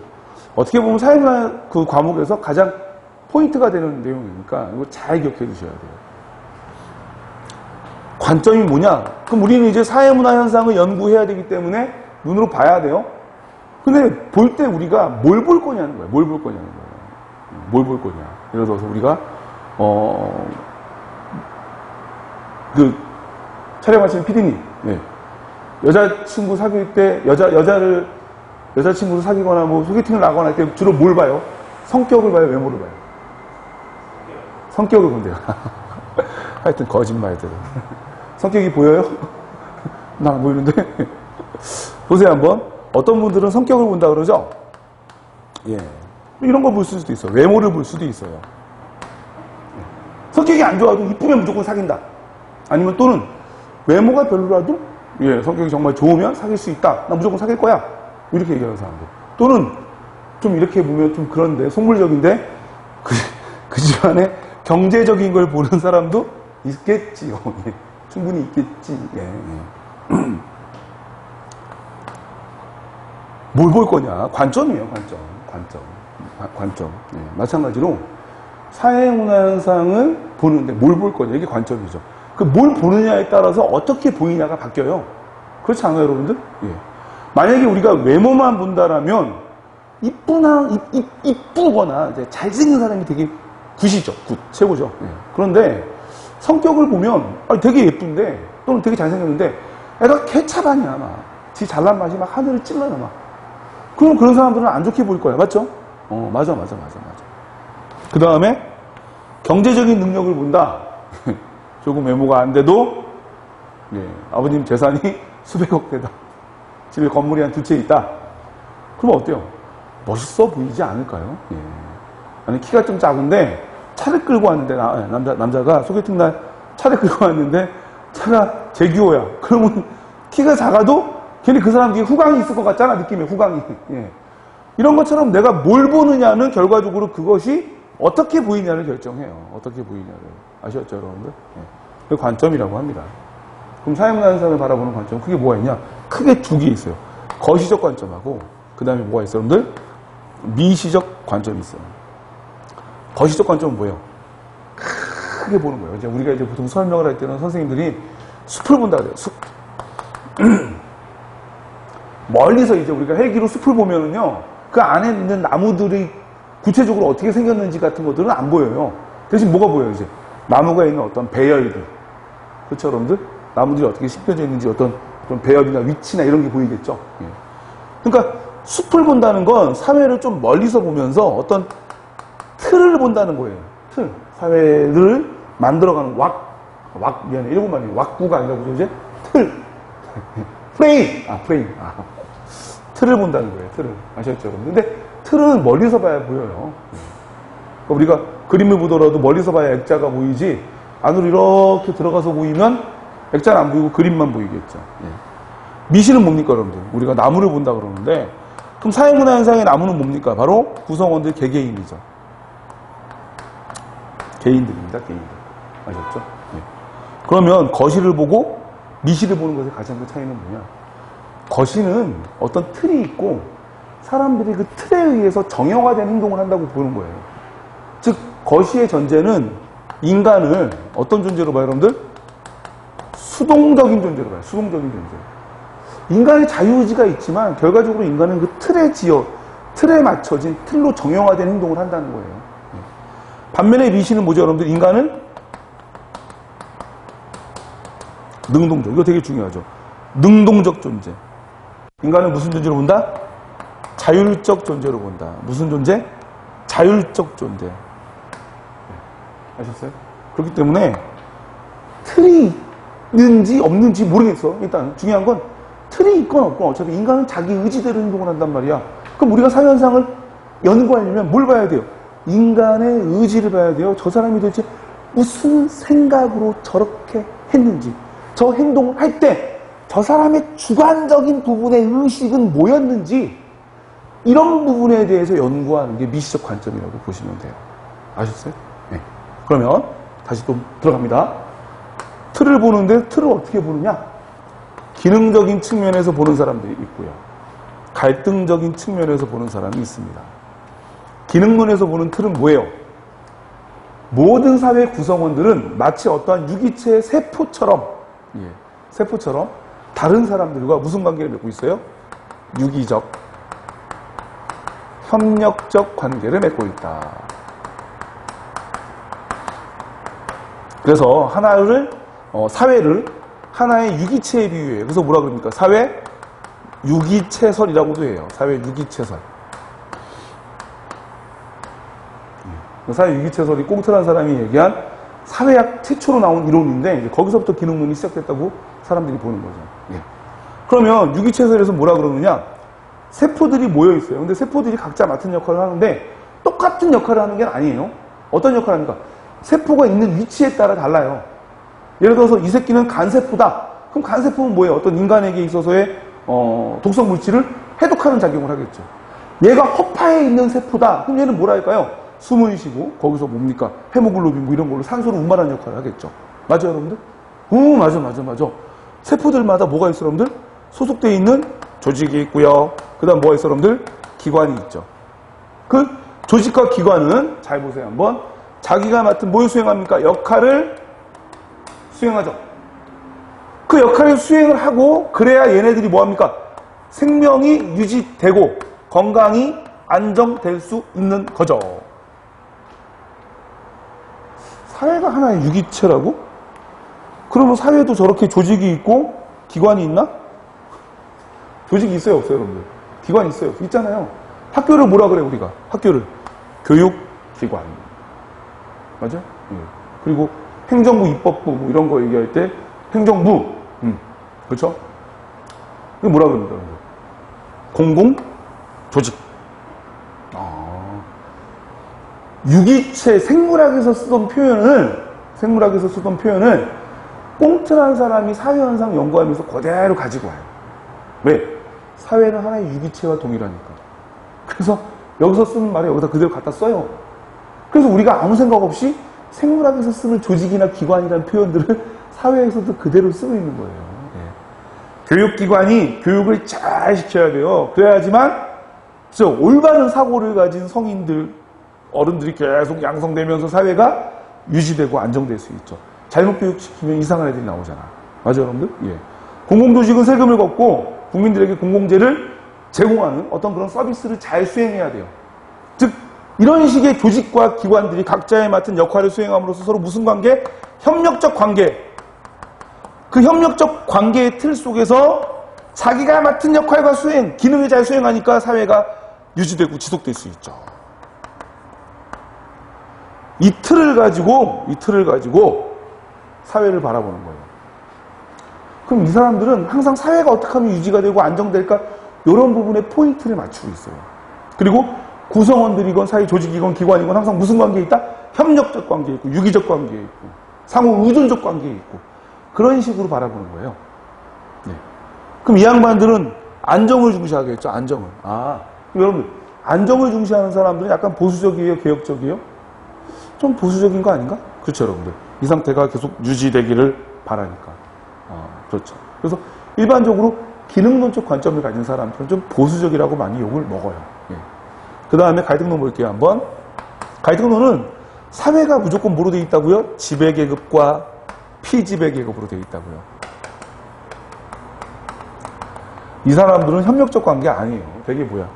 어떻게 보면 사회문화 그 과목에서 가장 포인트가 되는 내용이니까 이거 잘 기억해 두셔야 돼요. 관점이 뭐냐? 그럼 우리는 이제 사회문화 현상을 연구해야 되기 때문에 눈으로 봐야 돼요. 근데 볼 때 우리가 뭘 볼 거냐는 거예요. 뭘 볼 거냐는 거예요. 뭘 볼 거냐. 예를 들어서 우리가 그 촬영하시는 PD님, 예. 여자친구 사귈 때 여자친구를 사귀거나 뭐 소개팅을 하거나 할 때 주로 뭘 봐요? 성격을 봐요? 외모를 봐요? 성격을 본대요. 하여튼 거짓말들. 성격이 보여요? 나 안 보이는데? 보세요 한번. 어떤 분들은 성격을 본다 그러죠? 예. 이런 걸 볼 수도 있어요. 외모를 볼 수도 있어요. 성격이 안 좋아도 이쁘면 무조건 사귄다. 아니면 또는 외모가 별로라도 예, 성격이 정말 좋으면 사귈 수 있다. 나 무조건 사귈 거야. 이렇게 얘기하는 사람들. 또는 좀 이렇게 보면 좀 그런데 속물적인데 그 집안에 경제적인 걸 보는 사람도 있겠지요. 예, 충분히 있겠지. 예, 예. 뭘 볼 거냐? 관점이에요, 관점. 예, 마찬가지로 사회문화현상을 보는데 뭘 볼 거냐? 이게 관점이죠. 그 뭘 보느냐에 따라서 어떻게 보이냐가 바뀌어요. 그렇지 않아요, 여러분들? 예. 만약에 우리가 외모만 본다라면 이쁘거나 이제 잘생긴 사람이 되게 굿이죠. 굿, 최고죠. 예. 그런데 성격을 보면 되게 예쁜데 또는 되게 잘생겼는데 애가 개차반이야, 막. 지 잘난 맛이 막 하늘을 찔러요, 막. 그럼 그런 사람들은 안 좋게 보일 거야. 맞죠? 맞아. 그 다음에 경제적인 능력을 본다. 조금 외모가 안 돼도 예, 아버님 재산이 수백억 대다. 집에 건물이 한 2채 있다. 그럼 어때요? 멋있어 보이지 않을까요? 예. 아니 키가 좀 작은데 차를 끌고 왔는데 남자가 소개팅 날 차를 끌고 왔는데 차가 제규어야. 그러면 키가 작아도 괜히 그 사람 뒤에 후광이 있을 것 같잖아. 느낌에 후광이. 예. 이런 것처럼 내가 뭘 보느냐는 결과적으로 그것이 어떻게 보이냐를 결정해요. 어떻게 보이냐를. 아시겠죠, 여러분들? 예. 그 관점이라고 합니다. 그럼 사회문화현상을 바라보는 관점, 그게 뭐가 있냐? 크게 두 개 있어요. 거시적 관점하고, 그 다음에 뭐가 있어요, 여러분들? 미시적 관점이 있어요. 거시적 관점은 뭐예요? 크게 보는 거예요. 이제 우리가 이제 보통 설명을 할 때는 선생님들이 숲을 본다 그래요. 숲. 멀리서 이제 우리가 헬기로 숲을 보면은요, 그 안에 있는 나무들이 구체적으로 어떻게 생겼는지 같은 것들은 안 보여요. 대신 뭐가 보여요, 이제? 나무가 있는 어떤 배열들. 그렇죠, 여러분들? 나무들이 어떻게 심겨져 있는지 어떤 배열이나 위치나 이런 게 보이겠죠. 예. 그러니까 숲을 본다는 건 사회를 좀 멀리서 보면서 어떤 틀을 본다는 거예요. 틀. 사회를 만들어가는 미안해. 일본말이에요. 왁구가 아니라 뭐죠, 이제? 틀. 프레임. 틀을 본다는 거예요, 틀을. 아셨죠, 여러분? 근데 틀은 멀리서 봐야 보여요. 그러니까 우리가 그림을 보더라도 멀리서 봐야 액자가 보이지, 안으로 이렇게 들어가서 보이면 액자는 안 보이고 그림만 보이겠죠. 예. 미시는 뭡니까, 여러분들? 우리가 나무를 본다 그러는데, 그럼 사회문화현상의 나무는 뭡니까? 바로 구성원들 개개인이죠. 개인들입니다, 개인들. 아셨죠? 예. 그러면 거시를 보고 미시를 보는 것의 가장 큰 차이는 뭐냐? 거시는 어떤 틀이 있고 사람들이 그 틀에 의해서 정형화된 행동을 한다고 보는 거예요. 즉 거시의 전제는 인간을 어떤 존재로 봐요, 여러분들? 수동적인 존재로 봐요. 수동적인 존재. 인간의 자유의지가 있지만 결과적으로 인간은 그 틀에 맞춰진 틀로 정형화된 행동을 한다는 거예요. 반면에 미시는 뭐죠, 여러분들? 인간은 능동적. 이거 되게 중요하죠. 능동적 존재. 인간은 무슨 존재로 본다? 자율적 존재로 본다. 무슨 존재? 자율적 존재. 아셨어요? 그렇기 때문에 틀이 있는지 없는지 모르겠어. 일단 중요한 건 틀이 있건 없건 어차피 인간은 자기 의지대로 행동을 한단 말이야. 그럼 우리가 사회현상을 연구하려면 뭘 봐야 돼요? 인간의 의지를 봐야 돼요. 저 사람이 도대체 무슨 생각으로 저렇게 했는지, 저 행동을 할 때 저 사람의 주관적인 부분의 의식은 뭐였는지, 이런 부분에 대해서 연구하는 게 미시적 관점이라고 보시면 돼요. 아셨어요? 네. 그러면 다시 또 들어갑니다. 틀을 보는데 틀을 어떻게 보느냐? 기능적인 측면에서 보는 사람들이 있고요. 갈등적인 측면에서 보는 사람이 있습니다. 기능론에서 보는 틀은 뭐예요? 모든 사회 구성원들은 마치 어떠한 유기체의 세포처럼 다른 사람들과 무슨 관계를 맺고 있어요? 유기적, 협력적 관계를 맺고 있다. 그래서 사회를 하나의 유기체에 비유해요. 그래서 뭐라 그럽니까? 사회 유기체설이라고도 해요. 사회 유기체설. 사회 유기체설이 꽁트란 사람이 얘기한 사회학 최초로 나온 이론인데, 거기서부터 기능론이 시작됐다고 사람들이 보는 거죠. 예. 그러면 유기체설에서 뭐라 그러느냐? 세포들이 모여 있어요. 근데 세포들이 각자 맡은 역할을 하는데 똑같은 역할을 하는 게 아니에요. 어떤 역할을 합니까? 세포가 있는 위치에 따라 달라요. 예를 들어서 이 새끼는 간세포다. 그럼 간세포는 뭐예요? 어떤 인간에게 있어서의 독성 물질을 해독하는 작용을 하겠죠. 얘가 허파에 있는 세포다. 그럼 얘는 뭐라 할까요? 숨을 쉬고 거기서 뭡니까? 헤모글로빈 뭐 이런 걸로 산소를 운반하는 역할을 하겠죠. 맞아요, 여러분들? 맞아. 세포들마다 뭐가 있어, 여러분들? 소속되어 있는 조직이 있고요. 그 다음 뭐가 있어, 여러분들? 기관이 있죠. 그 조직과 기관은 잘 보세요, 한번. 자기가 맡은 뭘 수행합니까? 역할을 수행하죠. 그 역할을 수행을 하고 그래야 얘네들이 뭐합니까? 생명이 유지되고 건강이 안정될 수 있는 거죠. 사회가 하나의 유기체라고? 그러면 사회도 저렇게 조직이 있고 기관이 있나? 조직이 있어요, 없어요, 여러분들? 기관이 있어요. 있잖아요. 학교를 뭐라 그래, 우리가? 학교를. 교육기관. 맞아? 예. 그리고 행정부, 입법부 뭐 이런 거 얘기할 때 행정부. 그렇죠? 이게 뭐라 그럽니까? 공공조직. 유기체, 생물학에서 쓰던 표현을 꽁트한 사람이 사회현상 연구하면서 그대로 가지고 와요. 왜? 사회는 하나의 유기체와 동일하니까. 그래서 여기서 쓰는 말을 여기다 그대로 갖다 써요. 그래서 우리가 아무 생각 없이 생물학에서 쓰는 조직이나 기관이라는 표현들을 사회에서도 그대로 쓰고 있는 거예요. 예. 교육기관이 교육을 잘 시켜야 돼요. 그래야지만 올바른 사고를 가진 성인들, 어른들이 계속 양성되면서 사회가 유지되고 안정될 수 있죠. 잘못 교육시키면 이상한 애들이 나오잖아. 맞아요, 여러분들? 예. 공공조직은 세금을 걷고 국민들에게 공공재를 제공하는 어떤 그런 서비스를 잘 수행해야 돼요. 즉 이런 식의 조직과 기관들이 각자의 맡은 역할을 수행함으로써 서로 무슨 관계? 협력적 관계. 그 협력적 관계의 틀 속에서 자기가 맡은 역할과 수행, 기능을 잘 수행하니까 사회가 유지되고 지속될 수 있죠. 이 틀을 가지고 사회를 바라보는 거예요. 그럼 이 사람들은 항상 사회가 어떻게 하면 유지가 되고 안정될까? 이런 부분에 포인트를 맞추고 있어요. 그리고 구성원들이건 사회 조직이건 기관이건 항상 무슨 관계에 있다? 협력적 관계에 있고 유기적 관계에 있고 상호 의존적 관계에 있고 그런 식으로 바라보는 거예요. 네. 그럼 이 양반들은 안정을 중시하겠죠. 안정을. 그럼 여러분 안정을 중시하는 사람들은 약간 보수적이에요? 개혁적이에요? 좀 보수적인 거 아닌가? 그렇죠, 여러분들. 이 상태가 계속 유지되기를 바라니까. 그렇죠. 그래서 일반적으로 기능론적 관점을 가진 사람들은 좀 보수적이라고 많이 욕을 먹어요. 예. 그 다음에 갈등론 볼게요, 한번. 갈등론은 사회가 무조건 뭐로 되어 있다고요? 지배계급과 피지배계급으로 되어 있다고요. 이 사람들은 협력적 관계 아니에요. 되게 뭐야?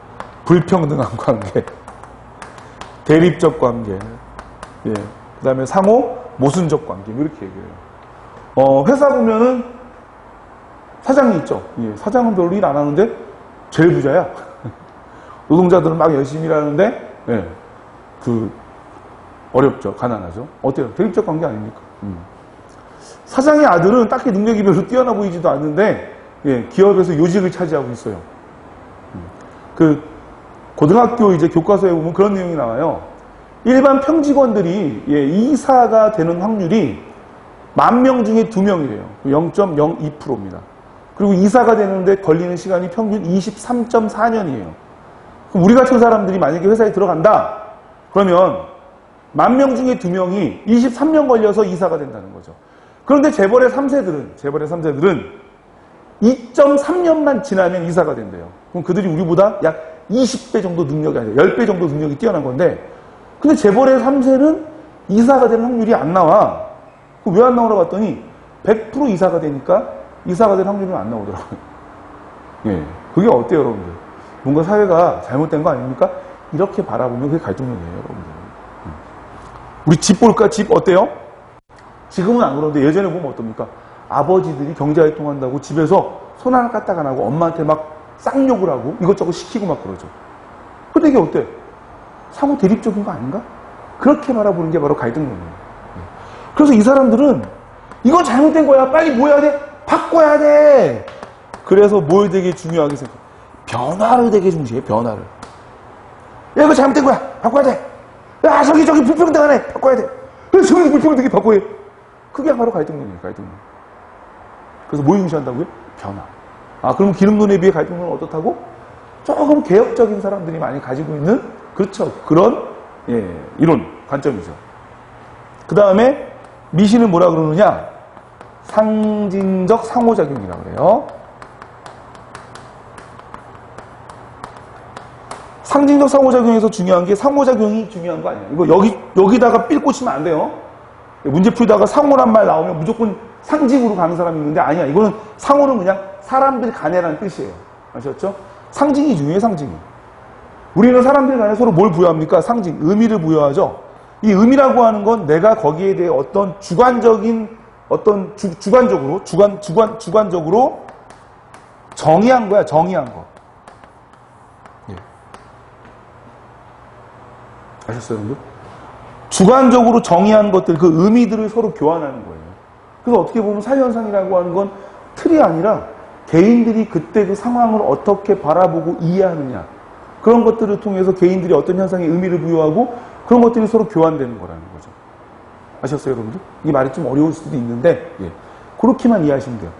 불평등한 관계, 대립적 관계, 예. 그 다음에 상호 모순적 관계, 이렇게 얘기해요. 회사 보면은 사장이 있죠. 예. 사장은 별로 일 안 하는데 제일 부자야. 노동자들은 막 열심히 일하는데, 예. 어렵죠. 가난하죠. 어때요? 대립적 관계 아닙니까? 사장의 아들은 딱히 능력이 별로 뛰어나 보이지도 않는데, 예. 기업에서 요직을 차지하고 있어요. 고등학교 이제 교과서에 보면 그런 내용이 나와요. 일반 평직원들이 이사가 되는 확률이 10,000명 중에 2명이래요. 0.02%입니다. 그리고 이사가 되는데 걸리는 시간이 평균 23.4년이에요. 그럼 우리 같은 사람들이 만약에 회사에 들어간다. 그러면 10,000명 중에 2명이 23년 걸려서 이사가 된다는 거죠. 그런데 재벌의 3세들은 2.3년만 지나면 이사가 된대요. 그럼 그들이 우리보다 약 20배 정도 능력이 아니라 10배 정도 능력이 뛰어난 건데, 근데 재벌의 3세는 이사가 되는 확률이 안 나와. 왜 안 나오라고 봤더니 100% 이사가 되니까 이사가 될 확률은 안 나오더라고요. 예, 그게 어때요, 여러분들? 뭔가 사회가 잘못된 거 아닙니까? 이렇게 바라보면 그게 갈등론이에요, 여러분들. 우리 집 볼까? 집 어때요? 지금은 안 그런데 예전에 보면 어떻습니까? 아버지들이 경제활동한다고 집에서 손 하나 까딱 안 하고 엄마한테 막 쌍욕을 하고 이것저것 시키고 막 그러죠. 근데 이게 어때? 상호 대립적인 거 아닌가? 그렇게 바라보는 게 바로 갈등론이에요. 그래서 이 사람들은 이건 잘못된 거야. 빨리 뭐 해야 돼? 바꿔야 돼. 그래서 뭘 되게 중요하게 생각해? 변화를 되게 중시해. 변화를. 야, 이거 잘못된 거야. 바꿔야 돼. 야, 저기 불평등하네. 바꿔야 돼. 왜 저기 불평등하게 바꿔야 돼? 그게 바로 갈등론이에요. 갈등론. 그래서 뭐 중시한다고요? 변화. 아, 그럼 기능론에 비해 갈등론은 어떻다고? 조금 개혁적인 사람들이 많이 가지고 있는, 그렇죠. 그런, 예, 이론, 관점이죠. 그 다음에 미시는 뭐라 그러느냐? 상징적 상호작용이라고 그래요. 상징적 상호작용에서 중요한 게 상호작용이 중요한 거 아니에요. 이거 여기다가 삘 꽂히면 안 돼요. 문제 풀다가 상호란 말 나오면 무조건 상징으로 가는 사람이 있는데 아니야. 이거는 상호는 그냥 사람들 간에라는 뜻이에요. 아셨죠? 상징이 중요해요, 상징이. 우리는 사람들 간에 서로 뭘 부여합니까? 상징, 의미를 부여하죠. 이 의미라고 하는 건 내가 거기에 대해 어떤 주관적인, 주관적으로 정의한 거야, 정의한 거. 예. 아셨어요, 여러분들? 주관적으로 정의한 것들, 그 의미들을 서로 교환하는 거예요. 그래서 어떻게 보면 사회현상이라고 하는 건 틀이 아니라 개인들이 그때 그 상황을 어떻게 바라보고 이해하느냐. 그런 것들을 통해서 개인들이 어떤 현상에 의미를 부여하고 그런 것들이 서로 교환되는 거라는 거죠. 아셨어요, 여러분들? 이 말이 좀 어려울 수도 있는데, 예. 그렇게만 이해하시면 돼요.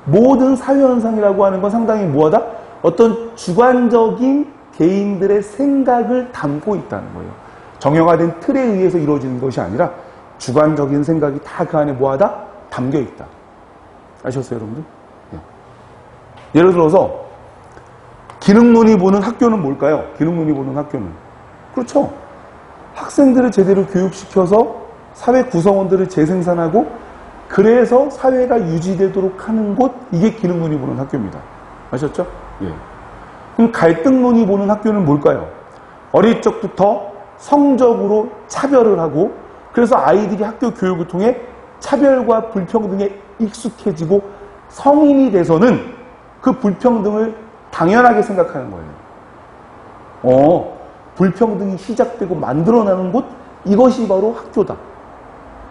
모든 사회현상이라고 하는 건 상당히 뭐하다? 어떤 주관적인 개인들의 생각을 담고 있다는 거예요. 정형화된 틀에 의해서 이루어지는 것이 아니라 주관적인 생각이 다 그 안에 뭐하다? 담겨 있다. 아셨어요, 여러분들? 예. 예를 들어서 기능론이 보는 학교는 뭘까요? 기능론이 보는 학교는. 그렇죠. 학생들을 제대로 교육시켜서 사회 구성원들을 재생산하고 그래서 사회가 유지되도록 하는 곳, 이게 기능론이 보는 학교입니다. 아셨죠? 예. 그럼 갈등론이 보는 학교는 뭘까요? 어릴 적부터 성적으로 차별을 하고 그래서 아이들이 학교 교육을 통해 차별과 불평등에 익숙해지고 성인이 돼서는 그 불평등을 당연하게 생각하는 거예요. 불평등이 시작되고 만들어나는 곳, 이것이 바로 학교다.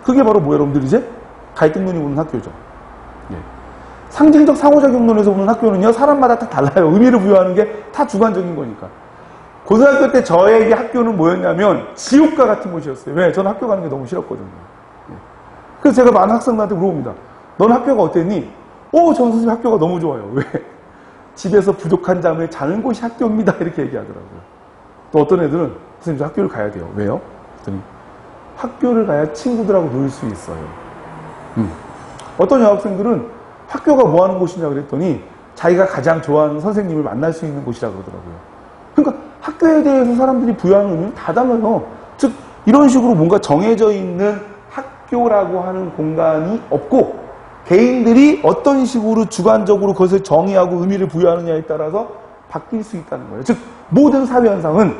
그게 바로 뭐예요, 여러분들? 이제 갈등론이 보는 학교죠. 예. 상징적 상호작용론에서 보는 학교는요, 사람마다 다 달라요. 의미를 부여하는 게 다 주관적인 거니까. 고등학교 때 저에게 학교는 뭐였냐면 지옥과 같은 곳이었어요. 왜? 저는 학교 가는 게 너무 싫었거든요. 예. 그래서 제가 많은 학생들한테 물어봅니다. 넌 학교가 어땠니? 전 선생님 학교가 너무 좋아요. 왜? 집에서 부족한 잠을 자는 곳이 학교입니다. 이렇게 얘기하더라고요. 또 어떤 애들은 선생님 저 학교를 가야 돼요. 왜요? 그랬더니 학교를 가야 친구들하고 놀 수 있어요. 어떤 여학생들은 학교가 뭐 하는 곳이냐 그랬더니 자기가 가장 좋아하는 선생님을 만날 수 있는 곳이라고 그러더라고요. 그러니까 학교에 대해서 사람들이 부여하는 의미는 다 달라요. 즉 이런 식으로 뭔가 정해져 있는 학교라고 하는 공간이 없고 개인들이 어떤 식으로 주관적으로 그것을 정의하고 의미를 부여하느냐에 따라서 바뀔 수 있다는 거예요. 즉 모든 사회현상은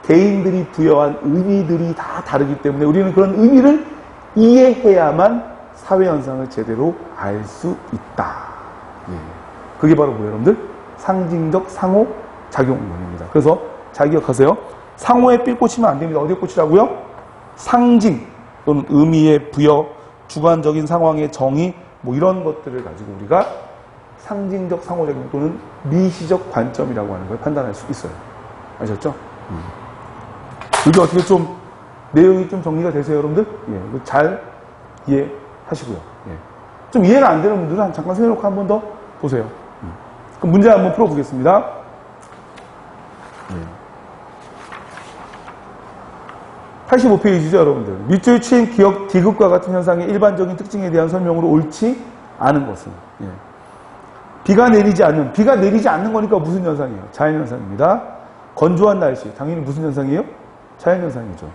개인들이 부여한 의미들이 다 다르기 때문에 우리는 그런 의미를 이해해야만 사회현상을 제대로 알 수 있다. 예. 그게 바로 뭐예요, 여러분들? 상징적 상호작용론입니다. 그래서 잘 기억하세요. 상호에 삘 꽂히면 안 됩니다. 어디에 꽂히라고요? 상징 또는 의미의 부여, 주관적인 상황의 정의, 뭐 이런 것들을 가지고 우리가 상징적 상호작용 또는 미시적 관점이라고 하는 걸 판단할 수 있어요. 아셨죠? 이게 어떻게 좀 내용이 좀 정리가 되세요, 여러분들? 예, 잘 이해하시고요. 예. 좀 이해가 안 되는 분들은 잠깐 세워놓고 한 번 더 보세요. 그럼 문제 한번 풀어보겠습니다. 예. 85페이지죠, 여러분들. 밑줄 치인 기억 디귿과 같은 현상의 일반적인 특징에 대한 설명으로 옳지 않은 것은. 예. 비가 내리지 않는 거니까 무슨 현상이에요? 자연현상입니다. 건조한 날씨, 당연히 무슨 현상이에요? 자연현상이죠.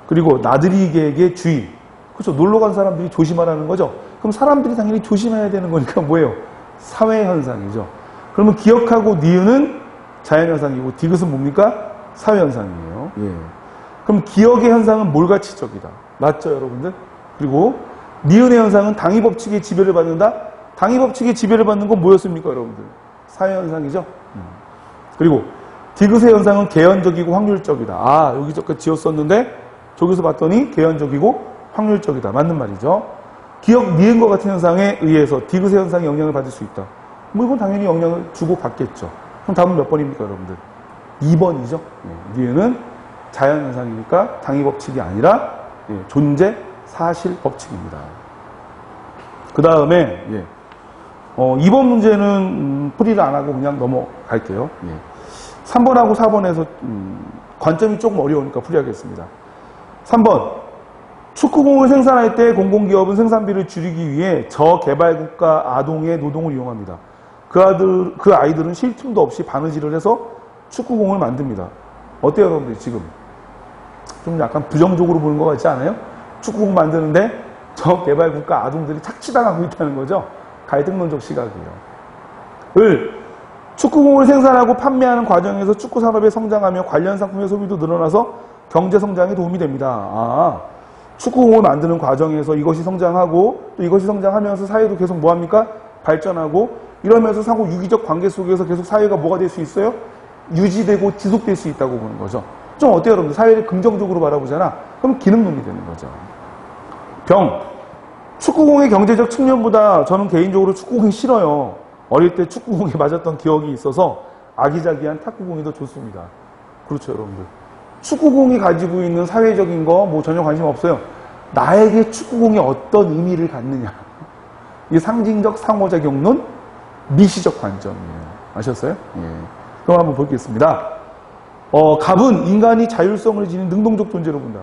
그리고 나들이객의 주의. 그렇죠. 놀러 간 사람들이 조심하라는 거죠. 그럼 사람들이 당연히 조심해야 되는 거니까 뭐예요? 사회현상이죠. 그러면 기억하고 니은은 자연현상이고 디귿은 뭡니까? 사회현상이에요. 예. 그럼 기억의 현상은 몰가치적이다. 맞죠, 여러분들? 그리고 니은의 현상은 당위법칙의 지배를 받는다. 당위법칙의 지배를 받는 건 뭐였습니까, 여러분들? 사회현상이죠. 그리고 디귿의 현상은 개연적이고 확률적이다. 여기 저까 지었었는데 저기서 봤더니 개연적이고 확률적이다. 맞는 말이죠. 기억 니은과 같은 현상에 의해서 디귿의 현상이 영향을 받을 수 있다. 뭐 이건 당연히 영향을 주고 받겠죠. 그럼 답은 몇 번입니까, 여러분들? 2번이죠. 니은은 자연현상이니까 당위법칙이 아니라 존재 사실 법칙입니다. 그 다음에 2번 문제는 풀이를 안 하고 그냥 넘어갈게요. 예. 3번하고 4번에서 관점이 조금 어려우니까 풀이하겠습니다. 3번. 축구공을 생산할 때 공공기업은 생산비를 줄이기 위해 저개발국가 아동의 노동을 이용합니다. 그 아이들은 쉴 틈도 없이 바느질을 해서 축구공을 만듭니다. 어때요, 여러분들? 지금 좀 약간 부정적으로 보는 것 같지 않아요? 축구공 만드는데 저개발국가 아동들이 착취당하고 있다는 거죠. 갈등론적 시각이에요. 축구공을 생산하고 판매하는 과정에서 축구산업이 성장하며 관련 상품의 소비도 늘어나서 경제성장에 도움이 됩니다. 축구공을 만드는 과정에서 이것이 성장하고 또 이것이 성장하면서 사회도 계속 뭐합니까? 발전하고 이러면서 상호 유기적 관계 속에서 계속 사회가 뭐가 될 수 있어요? 유지되고 지속될 수 있다고 보는 거죠. 좀 어때요, 여러분들? 사회를 긍정적으로 바라보잖아. 그럼 기능론이 되는 거죠. 축구공의 경제적 측면보다 저는 개인적으로 축구공이 싫어요. 어릴 때 축구공에 맞았던 기억이 있어서 아기자기한 탁구공이 더 좋습니다. 그렇죠, 여러분들. 축구공이 가지고 있는 사회적인 거 전혀 관심 없어요. 나에게 축구공이 어떤 의미를 갖느냐. 이게 상징적 상호작용론, 미시적 관점이에요. 아셨어요? 예. 그럼 한번 보겠습니다. 갑은 인간이 자율성을 지닌 능동적 존재로 본다.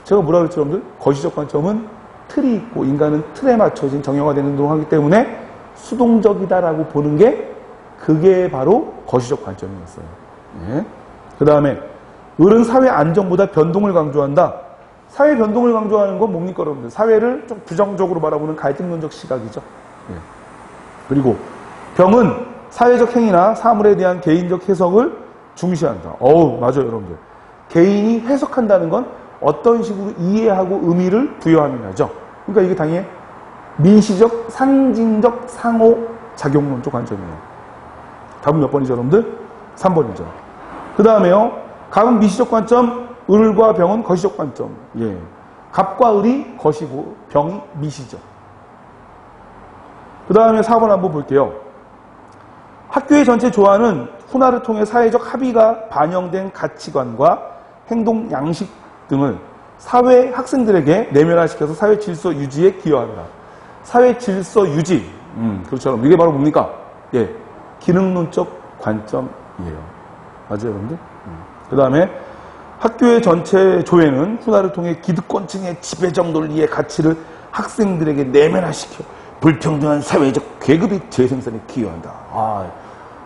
제가 뭐라 그랬죠, 여러분들? 거시적 관점은 틀이 있고 인간은 틀에 맞춰진 정형화된 행동을 하기 때문에 수동적이다라고 보는 게 그게 바로 거시적 관점이었어요. 예. 그 다음에 을은 사회 안정보다 변동을 강조한다. 사회 변동을 강조하는 건 뭡니까, 여러분들? 사회를 좀 부정적으로 바라보는 갈등론적 시각이죠. 예. 그리고 병은 사회적 행위나 사물에 대한 개인적 해석을 중시한다. 맞아요, 여러분들. 개인이 해석한다는 건 어떤 식으로 이해하고 의미를 부여하느냐죠. 그러니까 이게 당연히 민시적, 상징적, 상호작용론적 관점이에요. 답은 몇 번이죠, 여러분들? 3번이죠. 그 다음에요. 갑은 미시적 관점, 을과 병은 거시적 관점. 예. 갑과 을이 거시고 병이 미시죠. 그 다음에 4번 한번 볼게요. 학교의 전체 조화는 훈화를 통해 사회적 합의가 반영된 가치관과 행동 양식 등을 사회 학생들에게 내면화시켜서 사회 질서 유지에 기여한다. 사회 질서 유지. 그렇죠. 이게 바로 뭡니까? 예. 기능론적 관점이에요. 맞아요, 여러분들? 그 다음에 학교의 전체 조회는 훈화를 통해 기득권층의 지배적 논리의 가치를 학생들에게 내면화시켜 불평등한 사회적 계급의 재생산에 기여한다.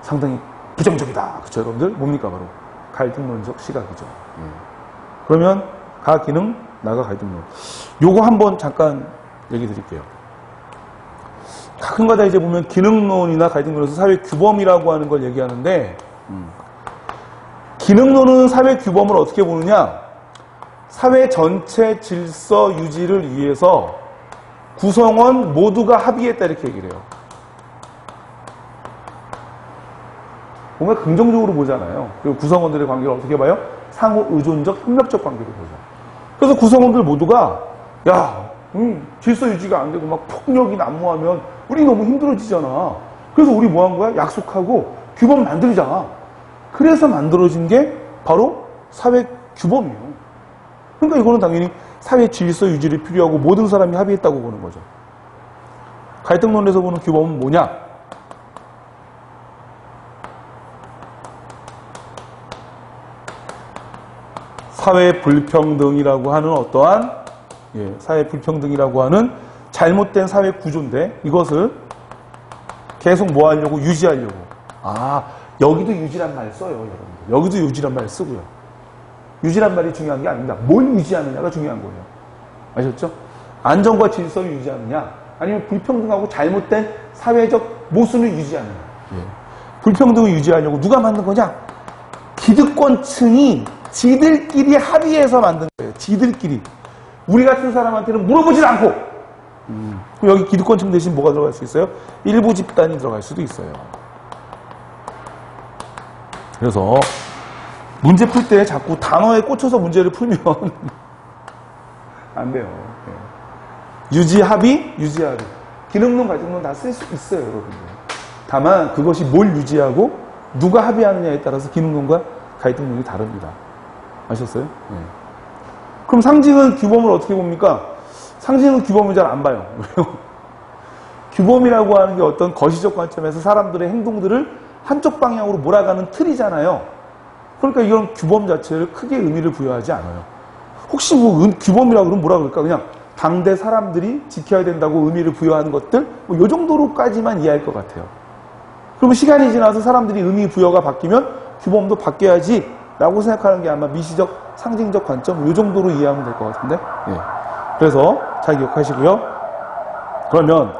상당히 부정적이다. 그렇죠, 여러분들? 뭡니까? 바로 갈등론적 시각이죠. 그러면 가 기능, 나가 갈등론. 요거 한번 잠깐 얘기 드릴게요. 가끔가다 이제 보면 기능론이나 갈등론에서 사회 규범이라고 하는 걸 얘기하는데 기능론은 사회 규범을 어떻게 보느냐? 사회 전체 질서 유지를 위해서 구성원 모두가 합의했다 이렇게 얘기를 해요. 뭔가 긍정적으로 보잖아요. 그리고 구성원들의 관계를 어떻게 봐요? 상호 의존적, 협력적 관계로 보죠. 그래서 구성원들 모두가 질서 유지가 안 되고 막 폭력이 난무하면 우리 너무 힘들어지잖아. 그래서 우리 뭐 한 거야? 약속하고 규범 만들자. 그래서 만들어진 게 바로 사회 규범이에요. 그러니까 이거는 당연히 사회 질서 유지를 필요하고 모든 사람이 합의했다고 보는 거죠. 갈등론에서 보는 규범은 뭐냐? 사회 불평등이라고 하는 어떠한 사회 불평등이라고 하는 잘못된 사회 구조인데 이것을 계속 뭐 하려고? 유지하려고. 여기도 유지란 말 써요, 여러분들. 여기도 유지란 말 쓰고요. 유지란 말이 중요한 게 아닙니다. 뭘 유지하느냐가 중요한 거예요. 아셨죠? 안정과 질서를 유지하느냐, 아니면 불평등하고 잘못된 사회적 모순을 유지하느냐. 불평등을 유지하려고 누가 만든 거냐? 기득권층이 지들끼리 합의해서 만든 거예요. 지들끼리. 우리 같은 사람한테는 물어보질 않고. 여기 기득권층 대신 뭐가 들어갈 수 있어요? 일부 집단이 들어갈 수도 있어요. 그래서 문제 풀 때 자꾸 단어에 꽂혀서 문제를 풀면 안 돼요. 유지 합의, 유지 합의. 기능론, 갈등론 다 쓸 수 있어요, 여러분들. 다만 그것이 뭘 유지하고 누가 합의하느냐에 따라서 기능론과 갈등론이 다릅니다. 아셨어요? 그럼 상징은 규범을 어떻게 봅니까? 상징은 규범을 잘 안 봐요. 왜요? 규범이라고 하는 게 어떤 거시적 관점에서 사람들의 행동들을 한쪽 방향으로 몰아가는 틀이잖아요. 그러니까 이런 규범 자체를 크게 의미를 부여하지 않아요. 혹시 뭐 규범이라고 그러면 뭐라 그럴까? 그냥 당대 사람들이 지켜야 된다고 의미를 부여하는 것들, 뭐 요 정도로까지만 이해할 것 같아요. 그러면 시간이 지나서 사람들이 의미 부여가 바뀌면 규범도 바뀌어야지 라고 생각하는 게 아마 미시적, 상징적 관점, 요 정도로 이해하면 될 것 같은데. 예. 그래서 잘 기억하시고요. 그러면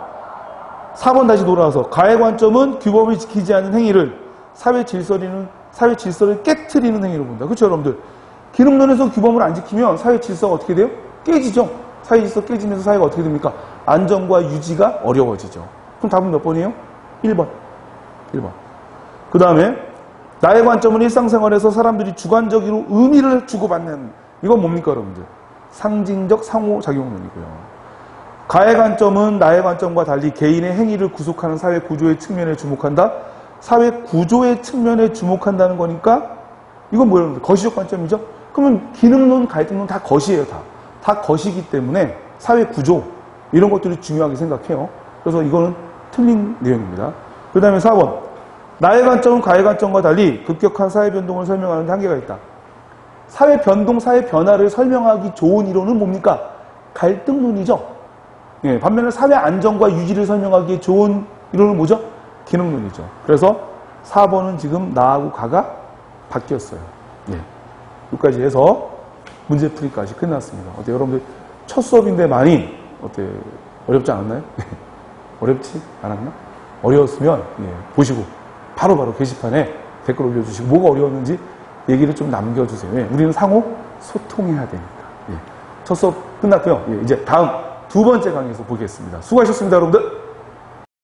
4번 다시 돌아와서 가해 관점은 규범을 지키지 않는 행위를 사회 질서를 깨트리는 행위로 본다. 그렇죠, 여러분들? 기능론에서 규범을 안 지키면 사회 질서가 어떻게 돼요? 깨지죠. 사회 질서 깨지면서 사회가 어떻게 됩니까? 안정과 유지가 어려워지죠. 그럼 답은 몇 번이에요? 1번. 1번. 그 다음에 나의 관점은 일상생활에서 사람들이 주관적으로 의미를 주고받는, 이건 뭡니까, 여러분들? 상징적 상호작용론이고요. 가해 관점은 나의 관점과 달리 개인의 행위를 구속하는 사회 구조의 측면에 주목한다. 사회 구조의 측면에 주목한다는 거니까 이건 뭐예요? 거시적 관점이죠. 그러면 기능론, 갈등론 다 거시예요. 다 거시기 때문에 사회 구조 이런 것들이 중요하게 생각해요. 그래서 이거는 틀린 내용입니다. 그 다음에 4번. 나의 관점은 가해 관점과 달리 급격한 사회 변동을 설명하는 데 한계가 있다. 사회 변동, 사회 변화를 설명하기 좋은 이론은 뭡니까? 갈등론이죠. 예, 반면에 사회 안정과 유지를 설명하기에 좋은 이론은 뭐죠? 기능론이죠. 그래서 4번은 지금 나하고 가가 바뀌었어요. 예. 여기까지 해서 문제풀이까지 끝났습니다. 어때 여러분들 첫 수업인데 많이 어때 어렵지 않았나요? 어렵지 않았나? 어려웠으면 예, 보시고 바로바로 게시판에 댓글 올려주시고 뭐가 어려웠는지 얘기를 좀 남겨주세요. 예, 우리는 상호 소통해야 되니까. 예. 첫 수업 끝났고요. 예, 이제 다음 두 번째 강의에서 보겠습니다. 수고하셨습니다, 여러분들.